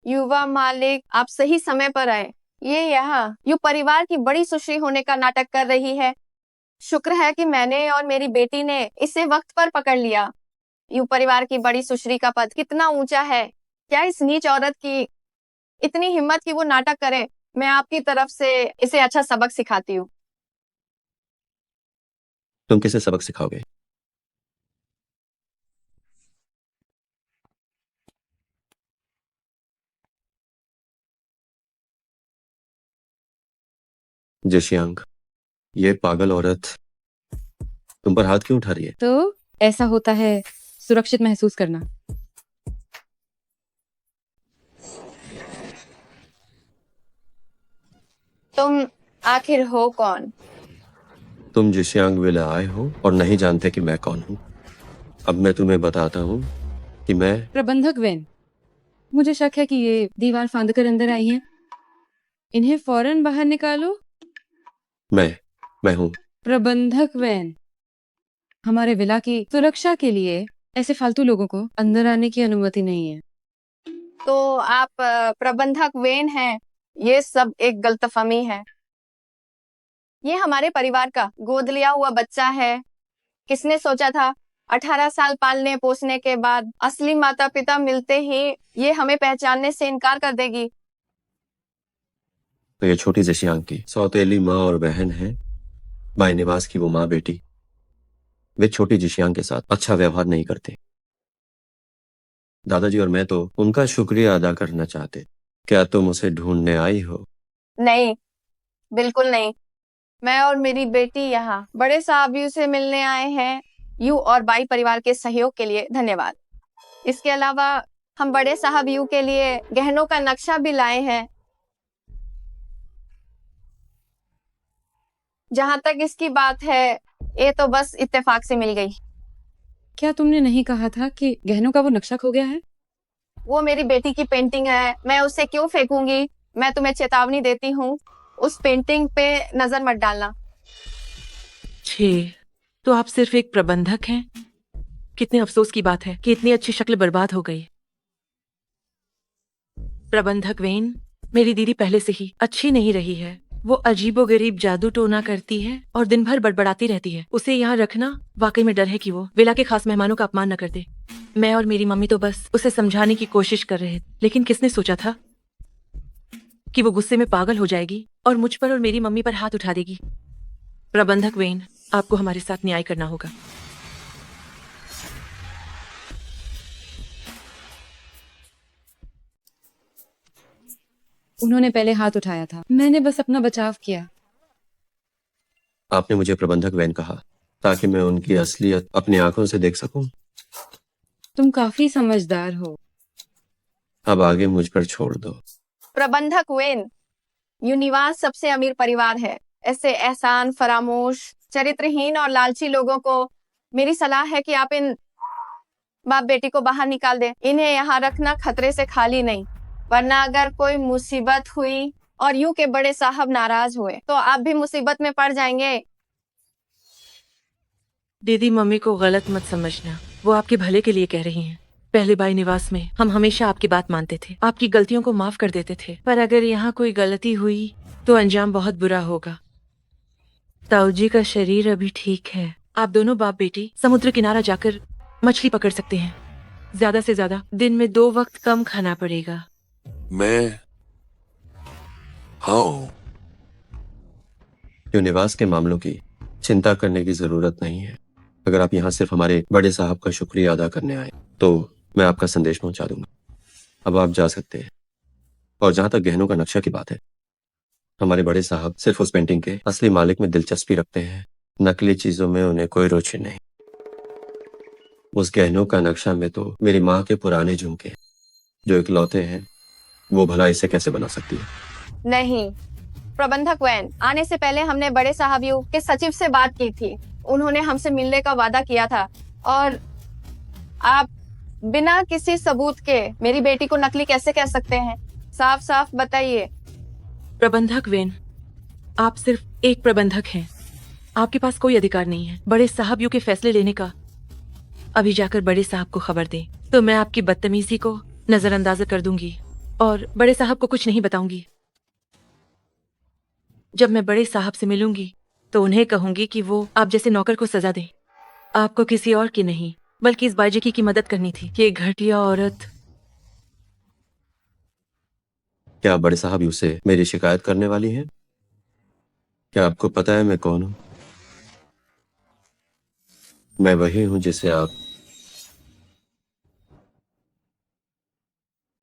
युवा मालिक, आप सही समय पर आए। ये यहाँ यू परिवार की बड़ी सुश्री होने का नाटक कर रही है। शुक्र है कि मैंने और मेरी बेटी ने इसे वक्त पर पकड़ लिया। यू परिवार की बड़ी सुश्री का पद कितना ऊंचा है। क्या इस नीच औरत की इतनी हिम्मत कि वो नाटक करे। मैं आपकी तरफ से इसे अच्छा सबक सिखाती हूँ।
तुम किसे सबक सिखाओगे? जिशियांग, ये पागल औरत तुम पर हाथ क्यों उठा रही है?
तो ऐसा होता है सुरक्षित महसूस करना।
तुम आखिर हो कौन?
तुम जिशियांग विला आए हो और नहीं जानते कि मैं कौन हूँ। अब मैं तुम्हें बताता हूँ कि मैं
प्रबंधक वेन, मुझे शक है कि ये दीवार फांद कर अंदर आई हैं। इन्हें फौरन बाहर निकालो।
मैं हूँ
प्रबंधक वेन, हमारे विला की सुरक्षा के लिए ऐसे फालतू लोगों को अंदर आने की अनुमति नहीं है।
तो आप प्रबंधक वेन हैं। ये सब एक गलतफहमी है। ये हमारे परिवार का गोद लिया हुआ बच्चा है। किसने सोचा था 18 साल पालने पोसने के बाद असली माता पिता मिलते ही ये हमें पहचानने से इनकार कर देगी।
तो ये छोटी जिशियांग की सौतेली माँ और बहन है, बाई निवास की वो माँ बेटी। वे छोटी जिशियांग के साथ अच्छा व्यवहार नहीं करते। दादाजी और मैं तो उनका शुक्रिया अदा करना चाहते। क्या तुम उसे ढूंढने आई हो?
नहीं, बिल्कुल नहीं। मैं और मेरी बेटी यहाँ बड़े साहब यू से मिलने आए हैं। यू और बाई परिवार के सहयोग के लिए धन्यवाद। इसके अलावा हम बड़े साहब यू के लिए गहनों का नक्शा भी लाए हैं। जहां तक इसकी बात है, ये तो बस इत्तेफाक से मिल गई।
क्या तुमने नहीं कहा था कि गहनों का वो नक्शा खो गया है?
वो मेरी बेटी की पेंटिंग है, मैं उसे क्यों फेंकूंगी। मैं तुम्हें चेतावनी देती हूँ, उस पेंटिंग पे नजर मत डालना।
तो आप सिर्फ एक प्रबंधक हैं? कितने अफसोस की बात है कि इतनी अच्छी शक्ल बर्बाद हो गई। प्रबंधक वेन, मेरी दीदी पहले से ही अच्छी नहीं रही है। वो अजीबोगरीब जादू टोना करती है और दिन भर बड़बड़ाती रहती है। उसे यहाँ रखना वाकई में डर है कि वो विला के खास मेहमानों का अपमान न कर दे। मैं और मेरी मम्मी तो बस उसे समझाने की कोशिश कर रहे थे, लेकिन किसने सोचा था कि वो गुस्से में पागल हो जाएगी और मुझ पर और मेरी मम्मी पर हाथ उठा देगी। प्रबंधक वेन, आपको हमारे साथ न्याय करना होगा।
उन्होंने पहले हाथ उठाया था, मैंने बस अपना बचाव किया।
आपने मुझे प्रबंधक वैन कहा ताकि मैं उनकी असलियत अपनी आंखों से देख सकूं।
तुम काफी समझदार हो।
अब आगे मुझ पर छोड़ दो।
प्रबंधक वेन, यूनिवास सबसे अमीर परिवार है। ऐसे एहसान फरामोश, चरित्रहीन और लालची लोगों को मेरी सलाह है कि आप इन बाप बेटी को बाहर निकाल दें। इन्हें यहाँ रखना खतरे से खाली नहीं, वरना अगर कोई मुसीबत हुई और यूं के बड़े साहब नाराज हुए तो आप भी मुसीबत में पड़ जाएंगे।
दीदी, मम्मी को गलत मत समझना, वो आपके भले के लिए कह रही हैं। पहले बाई निवास में हम हमेशा आपकी बात मानते थे, आपकी गलतियों को माफ कर देते थे, पर अगर यहाँ कोई गलती हुई तो अंजाम बहुत बुरा होगा। ताऊजी का शरीर अभी ठीक है। आप दोनों बाप बेटी समुद्र किनारा जाकर मछली पकड़ सकते हैं। ज्यादा से ज्यादा दिन में 2 वक्त कम खाना पड़ेगा।
मैं हाँ,
यूनिवास के मामलों की चिंता करने की जरूरत नहीं है। अगर आप यहाँ सिर्फ हमारे बड़े साहब का शुक्रिया अदा करने आए तो मैं आपका संदेश पहुंचा दूंगा। अब आप जा सकते हैं। और जहां तक गहनों का नक्शा की बात है, हमारे बड़े साहब सिर्फ उस पेंटिंग के असली मालिक में दिलचस्पी रखते हैं, नकली चीजों में उन्हें कोई रुचि नहीं। उस गहनों का नक्शा में तो मेरी माँ के पुराने झुमके जो इकलौते हैं, वो भला इसे कैसे बना सकती है?
नहीं प्रबंधक वैन, आने से पहले हमने बड़े साहब यू के सचिव से बात की थी। उन्होंने हमसे मिलने का वादा किया था और आप बिना किसी सबूत के मेरी बेटी को नकली कैसे कह सकते हैं? साफ साफ बताइए।
प्रबंधक वेन, आप सिर्फ एक प्रबंधक हैं, आपके पास कोई अधिकार नहीं है बड़े साहब यू के फैसले लेने का। अभी जाकर बड़े साहब को खबर दें तो मैं आपकी बदतमीजी को नजरअंदाज कर दूंगी और बड़े साहब को कुछ नहीं बताऊंगी। जब मैं बड़े साहब से मिलूंगी तो उन्हें कहूंगी कि वो आप जैसे नौकर को सजा दें। आपको किसी और की नहीं बल्कि इस बाइजकी की मदद करनी थी। ये घटिया औरत।
क्या बड़े साहब यू से मेरी शिकायत करने वाली हैं? क्या आपको पता है मैं कौन हूं? मैं वही हूं जिसे आप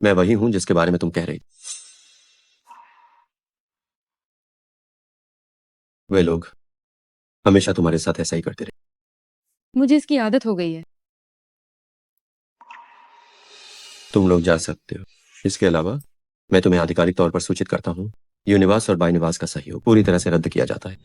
मैं वही हूं जिसके बारे में तुम कह रही। वे लोग हमेशा तुम्हारे साथ ऐसा ही करते रहे।
मुझे इसकी आदत हो गई है।
तुम लोग जा सकते हो। इसके अलावा मैं तुम्हें आधिकारिक तौर पर सूचित करता हूँ, यूनिवास और बाई निवास का सहयोग पूरी तरह से रद्द किया जाता है।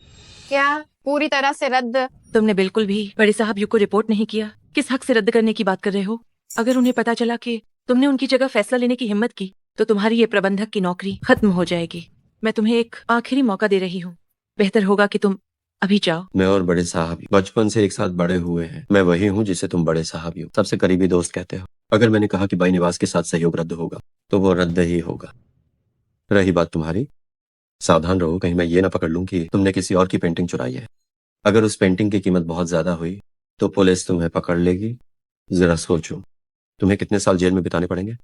क्या पूरी तरह से रद्द?
तुमने बिल्कुल भी बड़े साहब यू को रिपोर्ट नहीं किया। किस हक से रद्द करने की बात कर रहे हो? अगर उन्हें पता चला कि तुमने उनकी जगह फैसला लेने की हिम्मत की तो तुम्हारी ये प्रबंधक की नौकरी खत्म हो जाएगी। मैं तुम्हें एक आखिरी मौका दे रही हूँ, बेहतर होगा कि तुम अभी जाओ।
मैं और बड़े साहब बचपन से एक साथ बड़े हुए हैं। मैं वही हूँ जिसे तुम बड़े साहब यू सबसे करीबी दोस्त कहते हो। अगर मैंने कहा कि बाई निवास के साथ सहयोग रद्द होगा तो वो रद्द ही होगा। रही बात तुम्हारी, सावधान रहो कहीं मैं ये ना पकड़ लूं कि तुमने किसी और की पेंटिंग चुराई है। अगर उस पेंटिंग की कीमत बहुत ज्यादा हुई तो पुलिस तुम्हें पकड़ लेगी। जरा सोचो, तुम्हें कितने साल जेल में बिताने पड़ेंगे?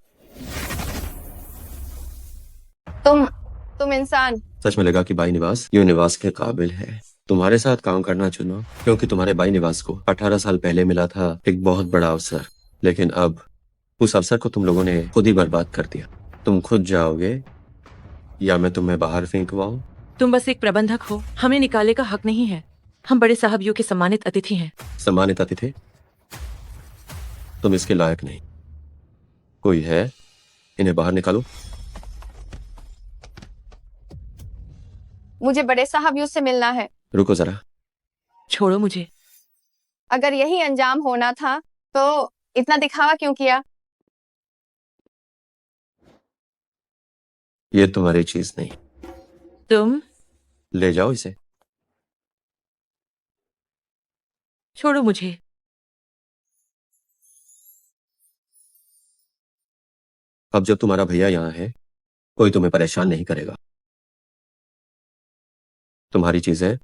तुम इंसान।
सच में लगा कि बाई निवास यूनिवास के काबिल है। तुम्हारे साथ काम करना चुना क्योंकि तुम्हारे बाई निवास को 18 साल पहले मिला था एक बहुत बड़ा अवसर, लेकिन अब उस अवसर को तुम लोगों ने खुद ही बर्बाद कर दिया। तुम खुद जाओगे या मैं तुम्हें बाहर फेंकवाऊं?
तुम बस एक प्रबंधक हो, हमें निकाले का हक नहीं है। हम बड़े साहब यू के सम्मानित अतिथि हैं।
सम्मानित अतिथि? तुम इसके लायक नहीं। कोई है? इन्हें बाहर निकालो।
मुझे बड़े साहब यू से मिलना है।
रुको जरा।
छोड़ो मुझे।
अगर यही अंजाम होना था तो इतना दिखावा क्यों किया?
ये तुम्हारी चीज नहीं।
तुम
ले जाओ इसे।
छोड़ो मुझे।
अब जब तुम्हारा भैया यहाँ है, कोई तुम्हें परेशान नहीं करेगा। तुम्हारी चीजें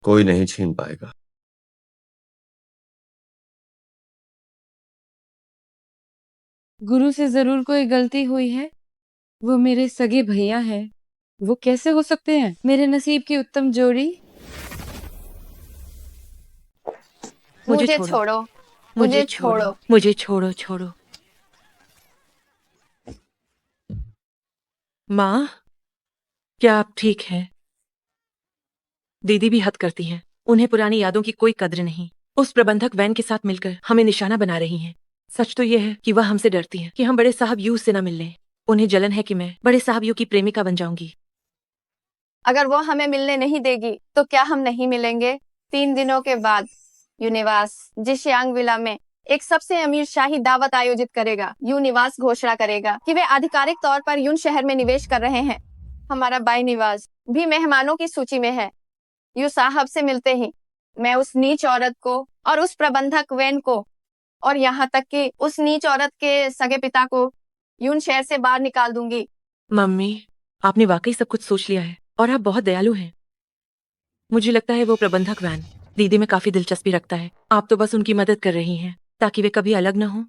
कोई नहीं छीन पाएगा।
गुरु से जरूर कोई गलती हुई है। वो मेरे सगे भैया हैं। वो कैसे हो सकते हैं मेरे नसीब की उत्तम जोड़ी?
मुझे छोड़ो। मुझे छोड़ो।
मुझे छोड़ो। छोड़ो। माँ, क्या आप ठीक हैं? दीदी भी हद करती हैं। उन्हें पुरानी यादों की कोई कद्र नहीं। उस प्रबंधक वैन के साथ मिलकर हमें निशाना बना रही हैं। सच तो यह है कि वह हमसे डरती हैं कि हम बड़े साहब यू से न मिल लें। उन्हें जलन है कि मैं बड़े साहब यू की प्रेमिका बन जाऊंगी।
अगर वो हमें मिलने नहीं देगी तो क्या हम नहीं मिलेंगे? 3 दिनों के बाद यूनिवास जिशियांग विला में एक सबसे अमीर शाही दावत आयोजित करेगा। यूनिवास घोषणा करेगा कि वे आधिकारिक तौर पर यून शहर में निवेश कर रहे हैं। हमारा बाई निवास भी मेहमानों की सूची में है। यू साहब से मिलते ही मैं उस नीच औरत को और उस प्रबंधक वैन को और यहाँ तक कि उस नीच औरत के सगे पिता को यून शहर से बाहर निकाल दूंगी।
मम्मी, आपने वाकई सब कुछ सोच लिया है और आप बहुत दयालु हैं। मुझे लगता है वो प्रबंधक वैन दीदी में काफी दिलचस्पी रखता है। आप तो बस उनकी मदद कर रही हैं ताकि वे कभी अलग न हों।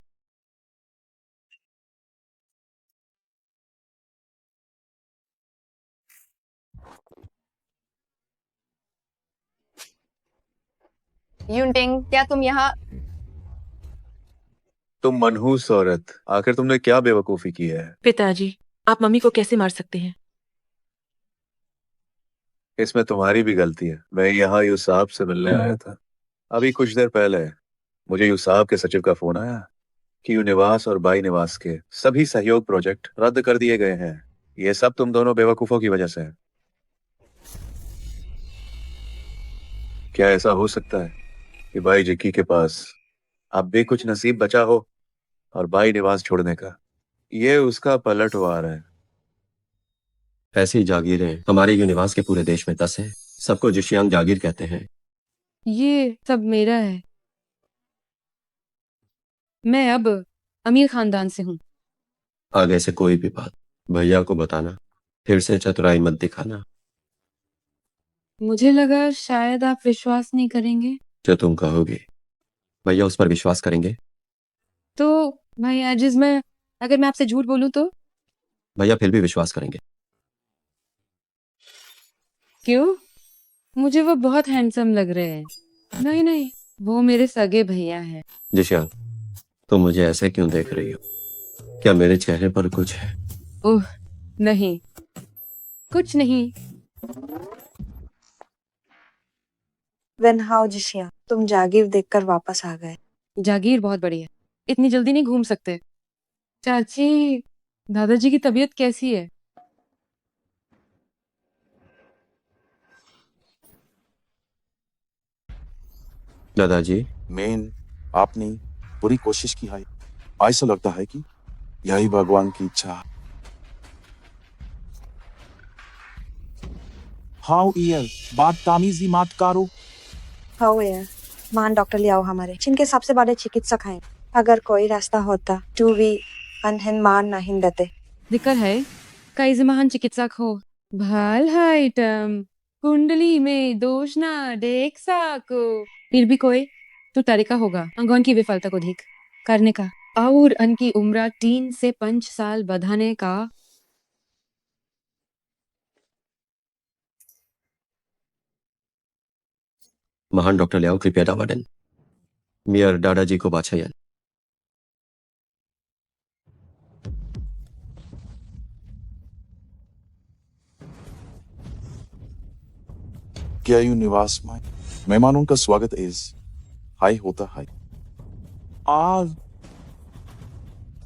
यूनटिंग, क्या तुम यहाँ?
तुम मनहूस औरत, आखिर तुमने क्या बेवकूफी की है?
पिताजी, आप मम्मी को कैसे मार सकते हैं?
इसमें तुम्हारी भी गलती है। मैं यहाँ यूसाफ से मिलने आया था। अभी कुछ देर पहले मुझे यूसाफ के सचिव का फोन आया कि यूनिवास और बाई निवास के सभी सहयोग प्रोजेक्ट रद्द कर दिए गए हैं। ये सब तुम दोनों बेवकूफों की वजह से है। क्या ऐसा हो सकता है कि भाई जिक्की के पास अब भी कुछ नसीब बचा हो और बाई निवास छोड़ने का? ये उसका पलटवार है।
ऐसी जागीरें हमारे यूनिवास के पूरे देश में 10 हैं। सबको जिशियांग जागीर कहते हैं।
ये सब मेरा है। मैं अब अमीर खानदान से हूँ।
आगे से कोई भी बात भैया को बताना। फिर से चतुराई मत दिखाना।
मुझे लगा शायद आप विश्वास नहीं करेंगे।
जो तुम कहोगे भैया उस पर विश्वास करेंगे।
तो भाई अगर मैं आपसे झूठ बोलूं तो?
भैया फिर भी विश्वास करेंगे।
क्यों? मुझे वो बहुत हैंडसम लग रहे हैं। नहीं नहीं, वो मेरे सगे भैया हैं।
जिशियांग, तुम मुझे ऐसे क्यों देख रही हो? क्या मेरे चेहरे पर कुछ है?
ओह नहीं, कुछ नहीं।
वेन हाउ जिशिया, तुम जागीर देखकर वापस आ गए।
जागीर बहुत बड़ी है, इतनी जल्दी नहीं घूम सकते। चाची, दादाजी की तबीयत कैसी है?
दादाजी,
मेन आपने पूरी कोशिश की है। ऐसा लगता है कि यही भगवान की इच्छा है। हाउ ईयर, बात तामीजी मत करो।
हाउ यार, महान डॉक्टर ले आओ हमारे जिनके सबसे बड़े चिकित्सक हैं। अगर कोई रास्ता होता तो भी अनहन मार नहीं देते।
दिक्कत है कई महान चिकित्सक हो भाल हाइटम कुंडली में दोष ना देख सको। फिर भी कोई तो तरीका होगा अंगों की विफलता को ठीक करने का और उनकी उम्र 3 से 5 साल बढ़ाने का।
महान डॉक्टर लियाओ कृपया दावाडन मियर दादाजी को बाछायन।
क्या यूनिवास में मेहमानों का स्वागत इस हाई होता है। आज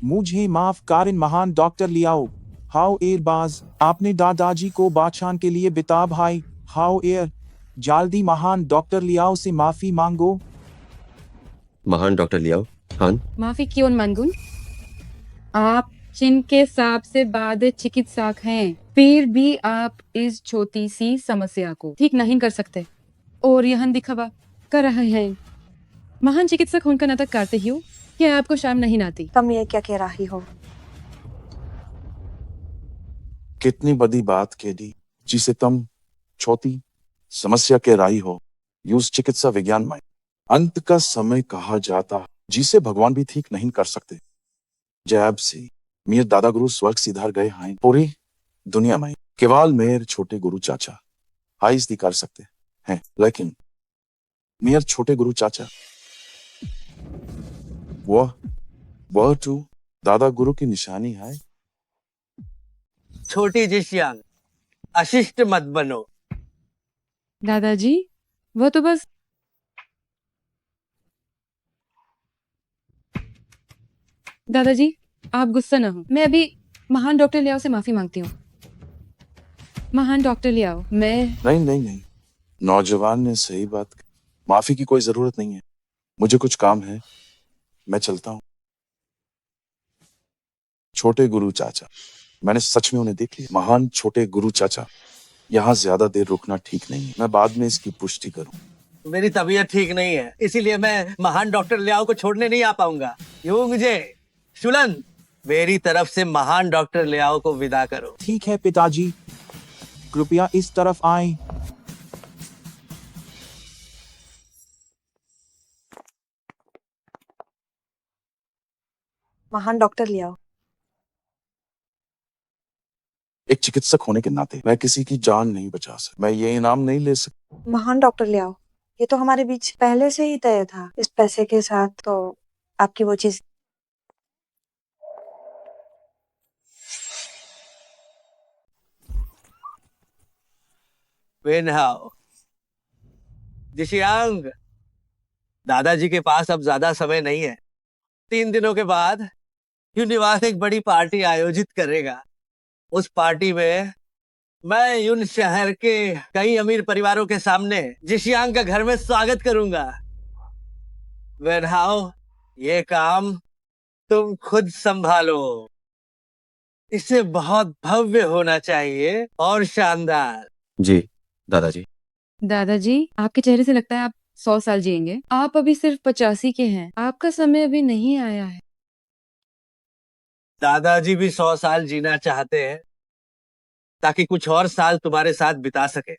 मुझे माफ करें महान डॉक्टर लियाओ। हाउ एयर बाज, आपने दादाजी को बाचान के लिए बिताब है। हाउ एयर, जल्दी महान डॉक्टर लियाओ से माफी मांगो।
महान डॉक्टर लियाओ, हाँ
माफी क्यों मांगूं? आप जिनके हिसाब से बाद चिकित्सक हैं, फिर भी आप इस छोटी सी समस्या को ठीक नहीं कर सकते और यह दिखावा कर रहे हैं। महान चिकित्सक उनका नाटक करते ही हो क्या आपको शर्म नहीं आती?
तुम ये क्या कह रही हो?
कितनी बड़ी बात कह दी जिसे तुम छोटी समस्या कह रही हो। यूज चिकित्सा विज्ञान में अंत का समय कहा जाता जिसे भगवान भी ठीक नहीं कर सकते। जब से मेरे दादा गुरु स्वर्ग सिधार गए हैं, पूरी दुनिया में केवल मेरे छोटे गुरु चाचा हाइस कर सकते हैं। लेकिन मेरे छोटे गुरु चाचा वह तो दादा गुरु की निशानी है।
छोटी जिशियांग, अशिष्ट मत बनो।
दादाजी वो तो बस दादाजी आप गुस्सा ना हो, मैं अभी महान डॉक्टर लियाओ से माफी मांगती हूँ। महान डॉक्टर लियाओ, मैं
नहीं नहीं नहीं, नौजवान ने सही बात की। माफी की कोई जरूरत नहीं है। मुझे कुछ काम है, मैं चलता हूँ। छोटे गुरु चाचा, मैंने सच में उन्हें देख लिया। महान छोटे गुरु चाचा, यहाँ ज्यादा देर रुकना ठीक नहीं है। मैं बाद में इसकी पुष्टि करूँ।
मेरी तबीयत ठीक नहीं है, इसीलिए मैं महान डॉक्टर लियाओ को छोड़ने नहीं आ पाऊंगा। यूं मुझे शुलन, मेरी तरफ से महान डॉक्टर लियाओ को विदा करो।
ठीक है पिताजी, कृपया इस तरफ आएं।
महान डॉक्टर ले आओ।
एक चिकित्सक होने के नाते मैं किसी की जान नहीं बचा सकता। मैं ये इनाम नहीं ले सकता।
महान डॉक्टर ले आओ, ये तो हमारे बीच पहले से ही तय था। इस पैसे के साथ तो आपकी वो चीज
वेनहाओ, जिशियांग, दादाजी के पास अब ज्यादा समय नहीं है। 3 दिनों के बाद यूनिवास एक बड़ी पार्टी आयोजित करेगा। उस पार्टी में मैं यून शहर के कई अमीर परिवारों के सामने जिशियांग का घर में स्वागत करूंगा। वेनहाओ, ये काम तुम खुद संभालो। इसे बहुत भव्य होना चाहिए और शानदार।
जी दादाजी।
दादाजी आपके चेहरे से लगता है आप 100 साल जिएंगे। आप अभी सिर्फ 85 के हैं, आपका समय अभी नहीं आया है।
दादाजी भी 100 साल जीना चाहते हैं ताकि कुछ और साल तुम्हारे साथ बिता सके,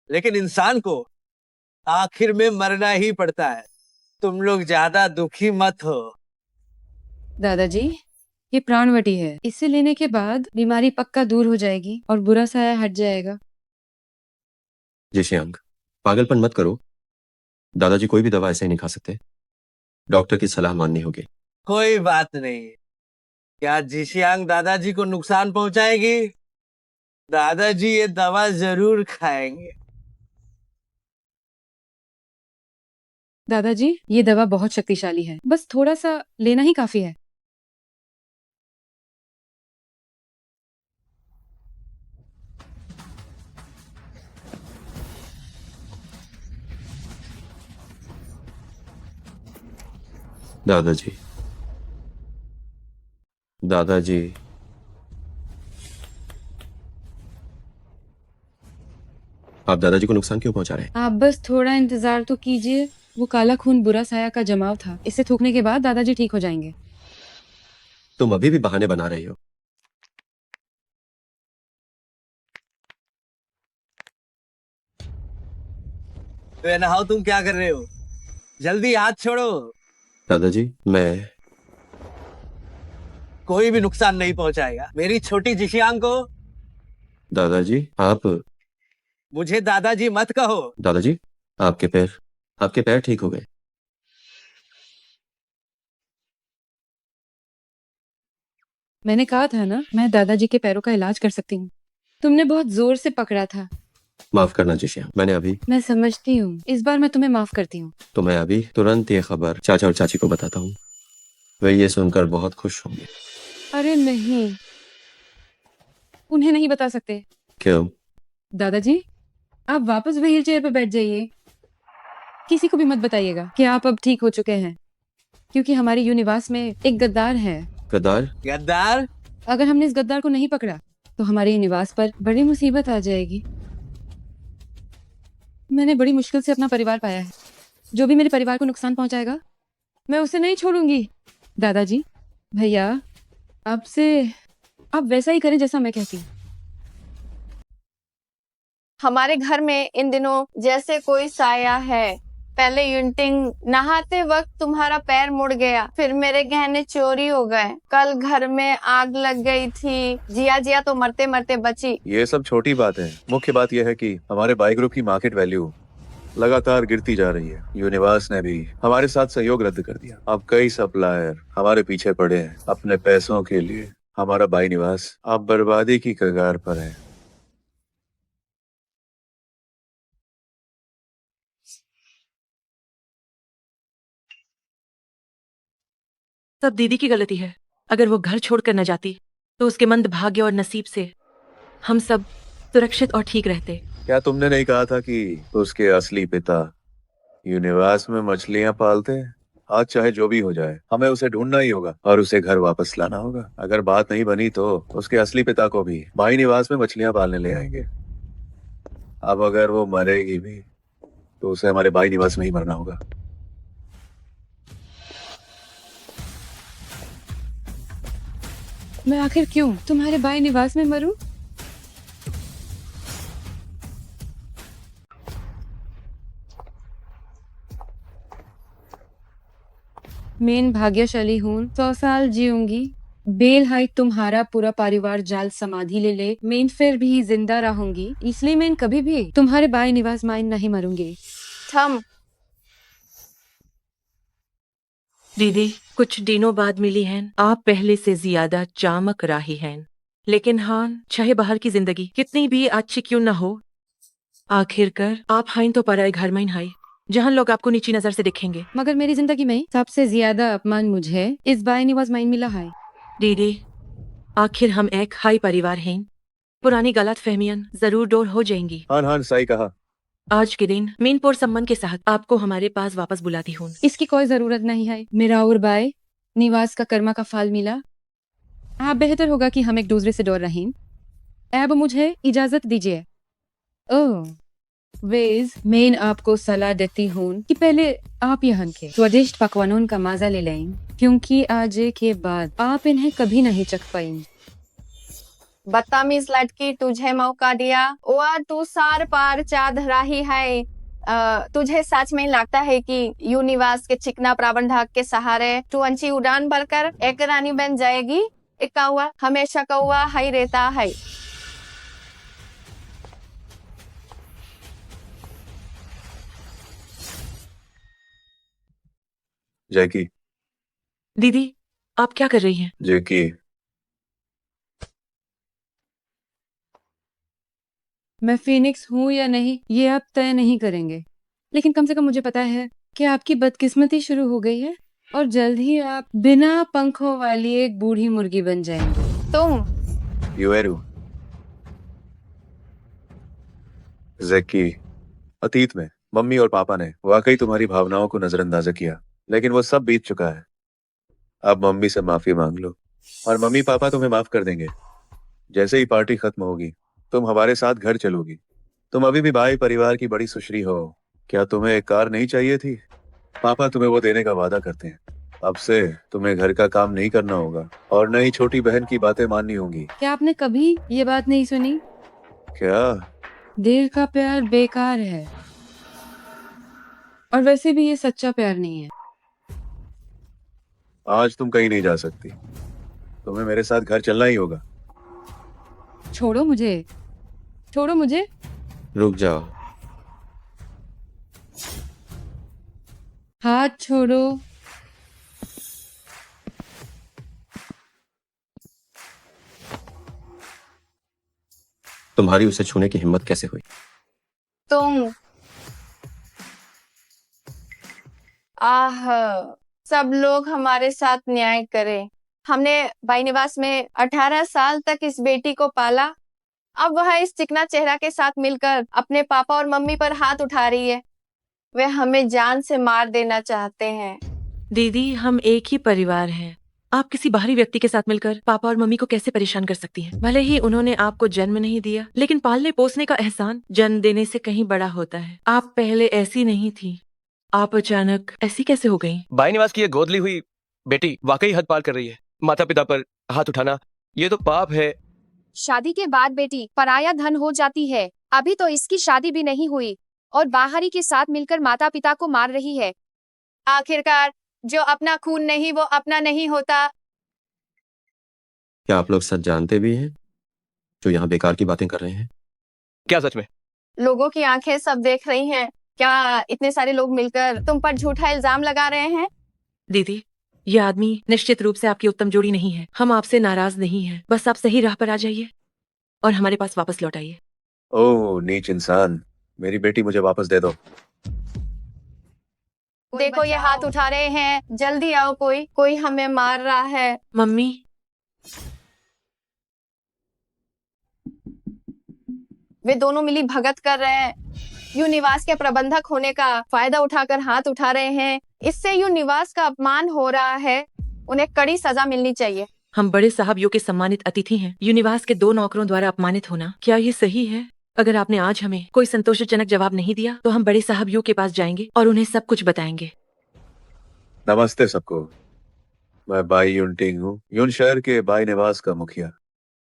लेकिन इंसान को आखिर में मरना ही पड़ता है। तुम लोग ज्यादा दुखी मत हो।
दादाजी ये प्राणवटी है, इसे लेने के बाद बीमारी पक्का दूर हो जाएगी और बुरा साया हट जाएगा।
जिशियांग, पागलपन मत करो। दादाजी कोई भी दवा ऐसे ही नहीं खा सकते। डॉक्टर की सलाह माननी होगी।
कोई बात नहीं। क्या जिशियांग दादाजी को नुकसान पहुंचाएगी? दादाजी ये दवा जरूर खाएंगे।
दादाजी ये दवा बहुत शक्तिशाली है, बस थोड़ा सा लेना ही काफी है।
दादाजी, दादाजी, आप दादाजी को नुकसान क्यों पहुंचा रहे हैं?
आप बस थोड़ा इंतजार तो कीजिए। वो काला खून बुरा साया का जमाव था, इसे थूकने के बाद दादाजी ठीक हो जाएंगे।
तुम अभी भी बहाने बना रही हो।
वेनहाओ, तुम क्या कर रहे हो? जल्दी हाथ छोड़ो।
दादाजी, मैं
कोई भी नुकसान नहीं पहुंचाएगा मेरी छोटी जिशियांग को।
दादाजी, आप
मुझे दादाजी मत कहो।
दादाजी, आपके पैर ठीक हो गए।
मैंने कहा था ना, मैं दादाजी के पैरों का इलाज कर सकती हूँ। तुमने बहुत जोर से पकड़ा था।
माफ करना जिशियांग,
मैं समझती हूँ, इस बार मैं तुम्हें माफ करती हूँ।
तो मैं अभी तुरंत ये खबर चाचा और चाची को बताता हूँ। वे ये सुनकर बहुत खुश होंगे।
अरे नहीं, उन्हें नहीं बता सकते।
क्यों?
दादाजी आप वापस व्हील चेयर पर बैठ जाइए। किसी को भी मत बताइएगा कि आप अब ठीक हो चुके हैं, क्योंकि हमारी यूनिवास में एक गद्दार है।
गद्दार?
गद्दार?
अगर हमने इस गद्दार को नहीं पकड़ा तो हमारे यूनिवास पर बड़ी मुसीबत आ जाएगी। मैंने बड़ी मुश्किल से अपना परिवार पाया है। जो भी मेरे परिवार को नुकसान पहुंचाएगा मैं उसे नहीं छोड़ूंगी। दादाजी, भैया, आपसे आप वैसा ही करें जैसा मैं कहती हूँ।
हमारे घर में इन दिनों जैसे कोई साया है। पहले यूनटिंग, नहाते वक्त तुम्हारा पैर मुड़ गया, फिर मेरे गहने चोरी हो गए, कल घर में आग लग गई थी, जिया जिया तो मरते मरते बची।
ये सब छोटी बात है। मुख्य बात यह है कि हमारे बाई ग्रुप की मार्केट वैल्यू लगातार गिरती जा रही है। यूनिवास ने भी हमारे साथ सहयोग रद्द कर दिया। अब कई सप्लायर हमारे पीछे पड़े हैं अपने पैसों के लिए। हमारा भाई निवास अब बर्बादी की कगार पर है।
सब दीदी की गलती है। अगर वो घर छोड़कर न जाती तो उसके मंद भाग्य और नसीब से हम सब सुरक्षित और ठीक रहते।
क्या तुमने नहीं कहा था कि उसके असली पिता यूनिवर्स में मछलियां पालते हैं? आज चाहे जो भी हो जाए, हमें उसे ढूंढना ही होगा और उसे घर वापस लाना होगा। अगर बात नहीं बनी तो उसके असली पिता को भी भाई निवास में मछलियां पालने ले आएंगे। अब अगर वो मरेगी भी तो उसे हमारे भाई निवास में ही मरना होगा।
मैं आखिर क्यों तुम्हारे भाई निवास में मरूं? मैं भाग्यशाली हूँ, 100 साल जीऊंगी। बेल हाइट तुम्हारा पूरा परिवार जाल समाधि ले ले, मैं फिर भी जिंदा रहूंगी। इसलिए मैं कभी भी तुम्हारे भाई निवास में नहीं मरूंगी।
थम।
दीदी कुछ दिनों बाद मिली हैं। आप पहले से ज्यादा चमक रही हैं। लेकिन हाँ, चाहे बाहर की जिंदगी कितनी भी अच्छी क्यों न हो, आखिरकार आप हैं तो पराए घर में हैं, जहाँ लोग आपको नीची नजर से देखेंगे।
मगर मेरी जिंदगी में सबसे ज्यादा अपमान मुझे इस भाई निवास में मिला है।
दीदी आखिर हम एक हाई परिवार हैं। पुरानी गलत फहमियां जरूर दूर हो जाएंगी।
हाँ हाँ, सही कहा।
आज के दिन मीनपुर संबंध के साथ आपको हमारे पास वापस बुलाती हूँ।
इसकी कोई जरूरत नहीं है। मेरा और भाई निवास का कर्मा का फल मिला। आप बेहतर होगा कि हम एक दूसरे से दूर रहें। अब मुझे इजाजत दीजिए। ओह वेज, मैं आपको सलाह देती हूँ कि पहले आप यहाँ के स्वादिष्ट पकवानों का मजा ले लें, क्योंकि आज के बाद आप इन्हें कभी नहीं चख पाएंगे।
बदतमीज लड़की, तुझे मौका दिया और तू सार पार चाद रही है। तुझे सच में लगता है कि यूनिवर्स के चिकना प्रबंधक के सहारे तू ऊंची उड़ान भरकर एक रानी बन जाएगी? एक कौवा हमेशा कौवा ही रहता है।
जैकी,
दीदी आप क्या कर रही हैं?
जैकी,
मैं फिनिक्स हूँ या नहीं ये आप तय नहीं करेंगे, लेकिन कम से कम मुझे पता है कि आपकी बदकिस्मती शुरू हो गई है और जल्द ही आप बिना पंखों वाली एक बूढ़ी मुर्गी बन जाएंगे।
तुम
यूएरू, जैकी, अतीत में मम्मी और पापा ने वाकई तुम्हारी भावनाओं को नजरअंदाज किया, लेकिन वो सब बीत चुका है। अब मम्मी से माफी मांग लो और मम्मी पापा तुम्हें माफ कर देंगे। जैसे ही पार्टी खत्म होगी तुम हमारे साथ घर चलोगी। तुम अभी भी भाई परिवार की बड़ी सुश्री हो। क्या तुम्हें एक कार नहीं चाहिए थी? पापा तुम्हें वो देने का वादा करते हैं। अब से तुम्हें घर का काम नहीं करना होगा और न ही छोटी बहन की बातें माननी होंगी।
क्या आपने कभी ये बात नहीं सुनी?
क्या?
दिल का प्यार बेकार है, और वैसे भी ये सच्चा प्यार नहीं है।
आज तुम कहीं नहीं जा सकती। तुम्हें मेरे साथ घर चलना ही होगा।
छोड़ो मुझे, छोड़ो मुझे।
रुक जाओ।
हाथ छोड़ो।
तुम्हारी उसे छूने की हिम्मत कैसे हुई?
तुम सब लोग हमारे साथ न्याय करें। हमने भाई निवास में 18 साल तक इस बेटी को पाला। अब वह इस चिकना चेहरा के साथ मिलकर अपने पापा और मम्मी पर हाथ उठा रही है। वे हमें जान से मार देना चाहते हैं।
दीदी हम एक ही परिवार हैं। आप किसी बाहरी व्यक्ति के साथ मिलकर पापा और मम्मी को कैसे परेशान कर सकती हैं? भले ही उन्होंने आपको जन्म नहीं दिया, लेकिन पालने पोसने का एहसान जन्म देने से कहीं बड़ा होता है। आप पहले ऐसी नहीं थी, आप अचानक ऐसी कैसे हो गई?
भाई निवास की ये गोद ली हुई बेटी वाकई हद पार कर रही है। माता पिता पर हाथ उठाना ये तो पाप है।
शादी के बाद बेटी पराया धन हो जाती है। अभी तो इसकी शादी भी नहीं हुई और बाहरी के साथ मिलकर माता पिता को मार रही है।
आखिरकार जो अपना खून नहीं वो अपना नहीं होता।
क्या आप लोग सच जानते भी हैं जो यहाँ बेकार की बातें कर रहे हैं?
क्या सच में?
लोगों की आंखें सब देख रही हैं। क्या इतने सारे लोग मिलकर तुम पर झूठा इल्जाम लगा रहे हैं?
दीदी ये आदमी निश्चित रूप से आपकी उत्तम जोड़ी नहीं है। हम आपसे नाराज नहीं हैं, बस आप सही राह पर आ जाइए और हमारे पास वापस लौट आइए।
ओह नीच इंसान, मेरी बेटी मुझे वापस दे दो।
देखो ये हाथ उठा रहे हैं, जल्दी आओ, कोई कोई हमें मार रहा है।
मम्मी,
वे दोनों मिली भगत कर रहे हैं। यू निवास के प्रबंधक होने का फायदा उठाकर हाथ उठा रहे हैं। इससे यू निवास का अपमान हो रहा है। उन्हें कड़ी सजा मिलनी चाहिए।
हम बड़े साहब यू के सम्मानित अतिथि हैं। यूनिवास के 2 नौकरों द्वारा अपमानित होना, क्या ये सही है? अगर आपने आज हमें कोई संतोषजनक जवाब नहीं दिया तो हम बड़े साहब यू के पास जाएंगे और उन्हें सब कुछ बताएंगे।
नमस्ते सबको, मैं बाई यूनटिंग हूँ, यून शहर के बाई निवास का मुखिया।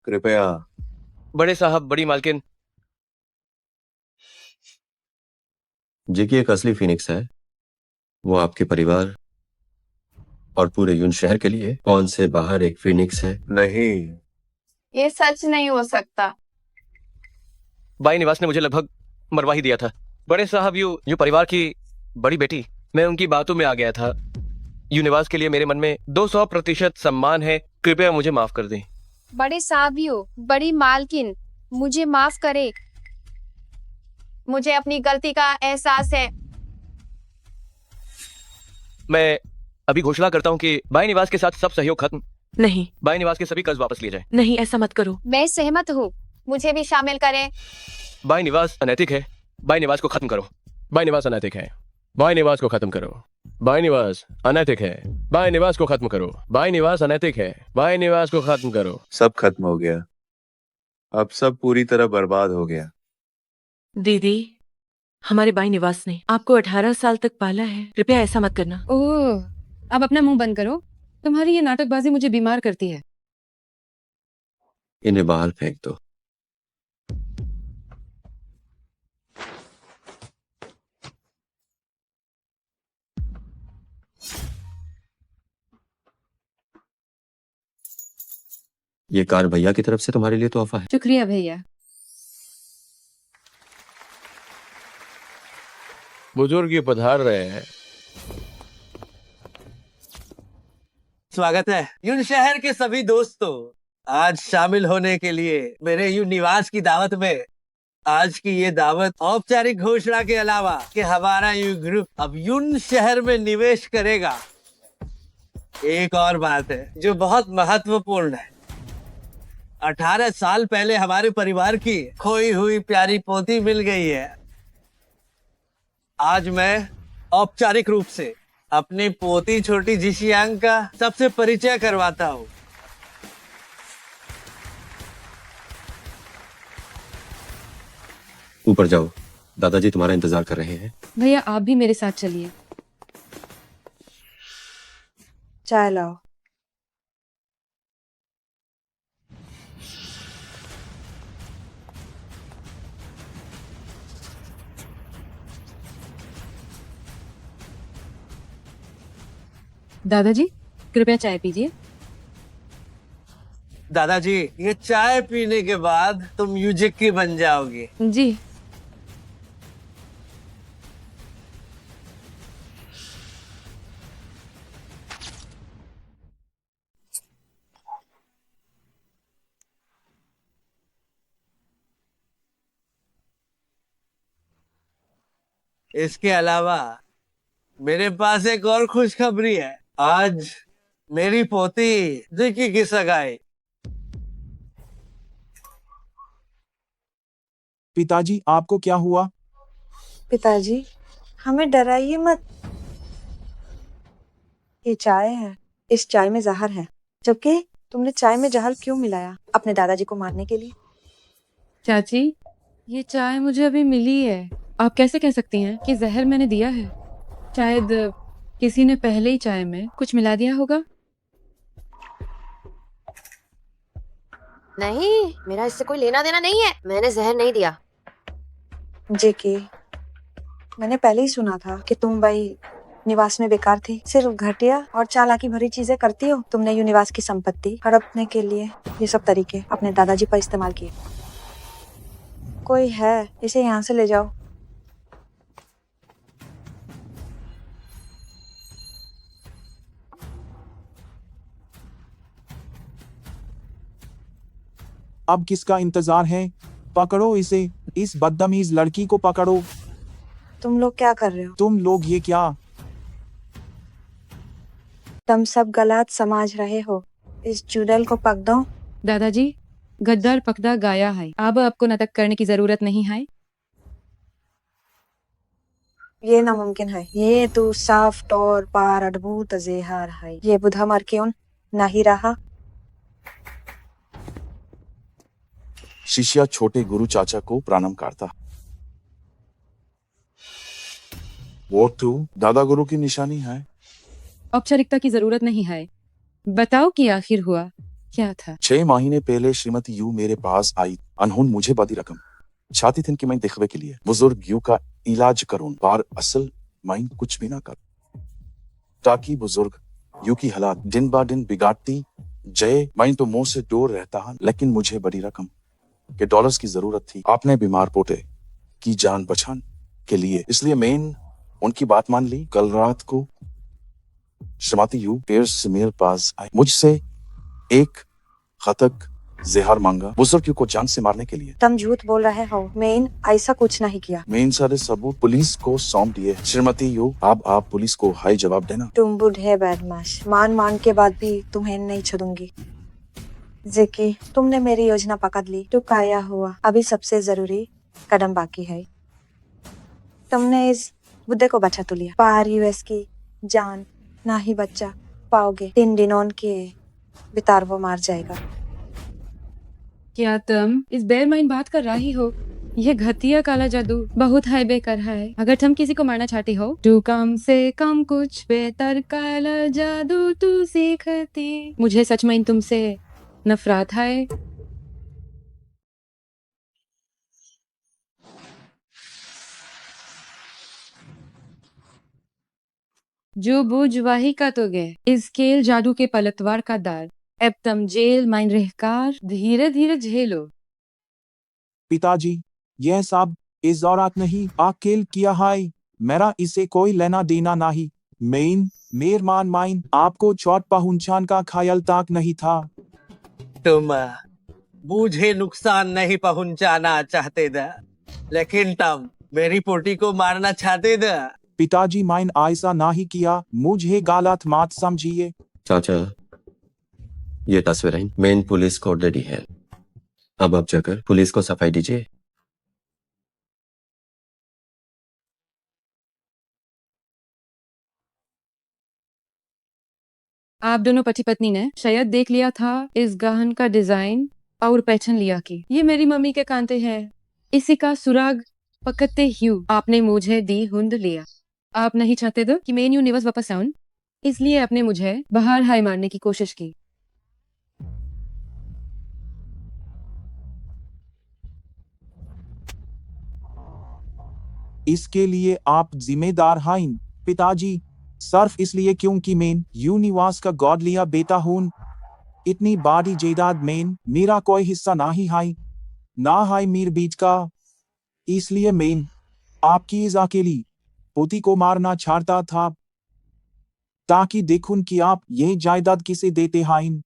कृपया।
बड़े साहब, बड़ी मालकिन।
जेकी एक असली फिनिक्स है। वो आपके परिवार और पूरे यून शहर के लिए कौन से बाहर एक फिनिक्स है।
नहीं,
ये सच नहीं हो सकता।
बाई निवास ने मुझे लगभग मरवा ही दिया था। बड़े साहब, यू परिवार की बड़ी बेटी। मैं उनकी बातों में आ गया था। यू निवास के लिए मेरे मन में 200% सम्मान है। कृपया मुझे माफ कर दें।
बड़े साहबियों, बड़ी मालकिन, मुझे माफ करे।
मुझे अपनी गलती का एहसास है।
मैं अभी घोषणा करता हूँ कि बाई निवास के साथ सब सहयोग खत्म।
नहीं,
बाई निवास के सभी कर्ज वापस लिए जाएं।
नहीं, ऐसा मत करो।
मैं सहमत हूँ।
मुझे भी शामिल करें।
बाई निवास अनैतिक है। बाई निवास को खत्म करो। बाई निवास अनैतिक है। बाई निवास को खत्म करो। बाई निवास अनैतिक है। बाई निवास को खत्म करो। बाई निवास अनैतिक है। बाई निवास को खत्म करो।
सब खत्म हो गया। अब सब पूरी तरह बर्बाद हो गया।
दीदी, हमारे बाई निवास ने आपको 18 साल तक पाला है। कृपया ऐसा मत करना।
ओह, अब अपना मुंह बंद करो। तुम्हारी ये नाटकबाजी मुझे बीमार करती है।
इन्हें बाहर फेंक दो। ये कार भैया की तरफ से तुम्हारे लिए तोहफा है।
शुक्रिया भैया।
बुजुर्ग ये पधार रहे हैं।
स्वागत है यून शहर के सभी दोस्तों, आज शामिल होने के लिए मेरे यून निवास की दावत में। आज की ये दावत औपचारिक घोषणा के अलावा कि हमारा यू ग्रुप अब यून शहर में निवेश करेगा। एक और बात है जो बहुत महत्वपूर्ण है। 18 साल पहले हमारे परिवार की खोई हुई प्यारी पोती मिल गई है। आज मैं औपचारिक रूप से अपनी पोती छोटी जिशियांग का सबसे परिचय करवाता हूँ।
ऊपर जाओ, दादाजी तुम्हारा इंतजार कर रहे हैं।
भैया आप भी मेरे साथ चलिए।
चाय लाओ।
दादाजी, कृपया चाय पीजिए।
दादाजी, ये चाय पीने के बाद तुम यूजिक्की बन जाओगी।
जी।
इसके अलावा मेरे पास एक और खुशखबरी है। आज मेरी पोती जिक्की की सगाई।
पिताजी, आपको क्या हुआ?
पिताजी, हमें डराइए मत। ये चाय है, इस चाय में जहर है। जबकि तुमने चाय में जहर क्यों मिलाया? अपने दादाजी को मारने के लिए?
चाची, ये चाय मुझे अभी मिली है। आप कैसे कह सकती हैं कि जहर मैंने दिया है? शायद किसी ने पहले ही चाय में कुछ मिला दिया होगा।
नहीं, मेरा इससे कोई लेना देना नहीं है। मैंने जहर नहीं दिया।
जेके, मैंने पहले ही सुना था कि तुम भाई निवास में बेकार थी। सिर्फ घटिया और चालाकी भरी चीजें करती हो। तुमने यूनिवास की संपत्ति हड़पने के लिए ये सब तरीके अपने दादाजी पर इस्तेमाल किए। कोई है, इसे यहाँ से ले जाओ।
अब किसका इंतजार है? पकड़ो इसे, इस बदतमीज लड़की को पकड़ो।
तुम लोग क्या कर रहे हो?
तुम लोग ये क्या?
तुम सब गलत समझ रहे हो। इस चुड़ैल को पक दो।
दादाजी, गद्दार पकड़ा गया है। अब आपको नाटक करने की जरूरत नहीं है।
ये नामुमकिन है। ये तो साफ तौर पर अद्भुत जहर है। ये बुधा मर क्यों नहीं रहा?
शिष्या छोटे गुरु चाचा को प्रणाम करता। वो तो दादा गुरु की निशानी है।
औपचारिकता की जरूरत नहीं है। बताओ कि आखिर हुआ क्या था?
6 महीने पहले श्रीमती यू मेरे पास आई। अनहोन मुझे बड़ी रकम चाहती थी कि मैं दिखवे के लिए बुजुर्ग यू का इलाज करूं, पर असल मैं कुछ भी ना कर, ताकि बुजुर्ग यू की हालात दिन ब दिन बिगाड़ती जय। मैं तो मुंह से दूर रहता हूं, लेकिन मुझे बड़ी रकम के डॉलर्स की जरूरत थी आपने बीमार पोते की जान बचाने के लिए। इसलिए मैंने उनकी बात मान ली। कल रात को श्रीमती यू पेड़ से मेरे पास आई। मुझसे एक खतक जहर मांगा बुजुर्ग यू को जान से मारने के लिए।
तुम झूठ बोल रहे हो। मैंने ऐसा कुछ नहीं किया।
मैं सारे सबूत पुलिस को सौंप दिए। श्रीमती यू, अब आप पुलिस को हाई जवाब देना।
तुम बूढ़े बदमाश। मान के बाद भी तुम्हें नहीं छोड़ूंगी। जेकी, तुमने मेरी योजना पकड़ ली तो क्या हुआ? अभी सबसे जरूरी कदम बाकी है। तुमने इस बुद्धे को बचा तो लिया, पर यूएस की जान ना ही बच्चा पाओगे। 3 दिनों के भीतर वो मार जाएगा।
क्या तुम इस बेरमाइन बात कर रही हो? यह घटिया काला जादू बहुत है बेकार है। अगर तुम किसी को मारना चाहती हो तो कम से कम कुछ बेहतर काला जादू तू सीखती। मुझे सच में तुमसे नफरत है। जो बूझ वही का तो गए। इस खेल जादू के पलटवार का दार। अब तुम जेल माइन रहकर धीरे धीरे झेलो।
पिताजी, यह सब इस औरत नहीं अकेल किया है। मेरा इसे कोई लेना देना नहीं। मेहरमान माइन आपको चोट पहुंचाने का ख्याल तक नहीं था।
तुम मुझे नुकसान नहीं पहुंचाना चाहते थे, लेकिन तुम मेरी पोटी को मारना चाहते थे।
पिताजी, माइन ऐसा नहीं किया। मुझे गलत मत समझिए।
चाचा, ये तस्वीरें मेन पुलिस को दे दी है। अब आप जाकर पुलिस को सफाई दीजिए।
आप दोनों पति पत्नी ने शायद देख लिया था इस गहन का डिजाइन और पहचान लिया कि ये मेरी मम्मी के कांटे हैं। इसी का सुराग पकड़ते ही आपने मुझे दी हुंद लिया। आप नहीं चाहते थे कि मैं यूनिवर्स वापस आऊं, इसलिए आपने मुझे बाहर हाई मारने की कोशिश की।
इसके लिए आप जिम्मेदार हैं पिताजी, सिर्फ इसलिए क्योंकि मैं यूनिवर्स का गॉड लिया बेटा हूं। इतनी बड़ी जायदाद में मेरा कोई हिस्सा नहीं है, ना है मेरे बीच का। इसलिए मैं आपकी इस अकेली पोती को मारना चाहता था, ताकि देखूं कि आप ये जायदाद किसे देते हैं।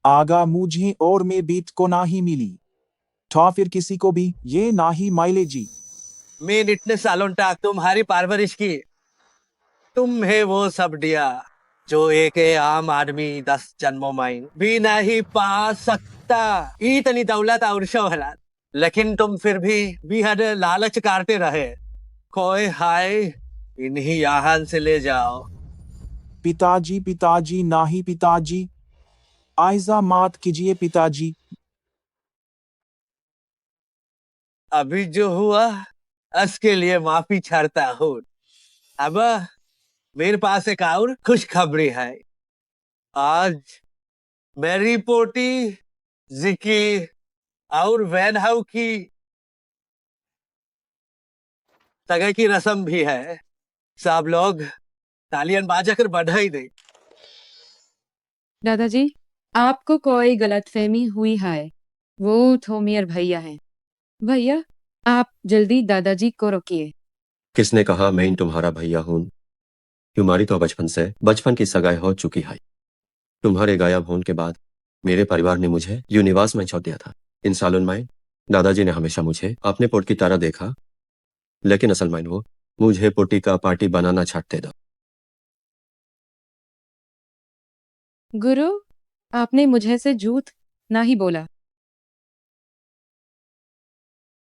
आगा मुझे और मेरे बीच को नहीं मिली तो फिर किसी को भी ये नहीं मिलेगी।
मैं इतने सालों तक तुम्हारी परवरिश की, तुम्हें वो सब दिया जो एक आम आदमी 10 जन्मों में भी नहीं पा सकता। इतनी दौलत और शोहरत, लेकिन तुम फिर भी बेहद लालच करते रहे। कोई हाय, इन्हीं यहाँ से ले जाओ।
पिताजी नहीं पिताजी, ऐसा मत कीजिए पिताजी।
अभी जो हुआ उसके लिए माफी चाहता हूँ। अब मेरे पास एक और खुशखबरी है। आज मेरी पोटी जिकी और वैन हाउ की सगाई की रस्म भी है। सब लोग तालियां बजाकर बधाई दे।
दादाजी, आपको कोई गलतफहमी हुई है। वो तो मेरे भैया हैं। भैया, आप जल्दी दादाजी को रोकिए।
किसने कहा मैं तुम्हारा भैया हूं? तुम्हारी तो बचपन की सगाई हो चुकी है। तुम्हारे गायब होने के बाद मेरे परिवार ने मुझे यूनिवर्स में छोड़ दिया था। इन सालों में दादाजी ने हमेशा मुझे अपने पोट की तरह देखा, लेकिन असल में वो मुझे पोटी का पार्टी बनाना छाटते थे।
गुरु, आपने मुझे से झूठ ना ही बोला।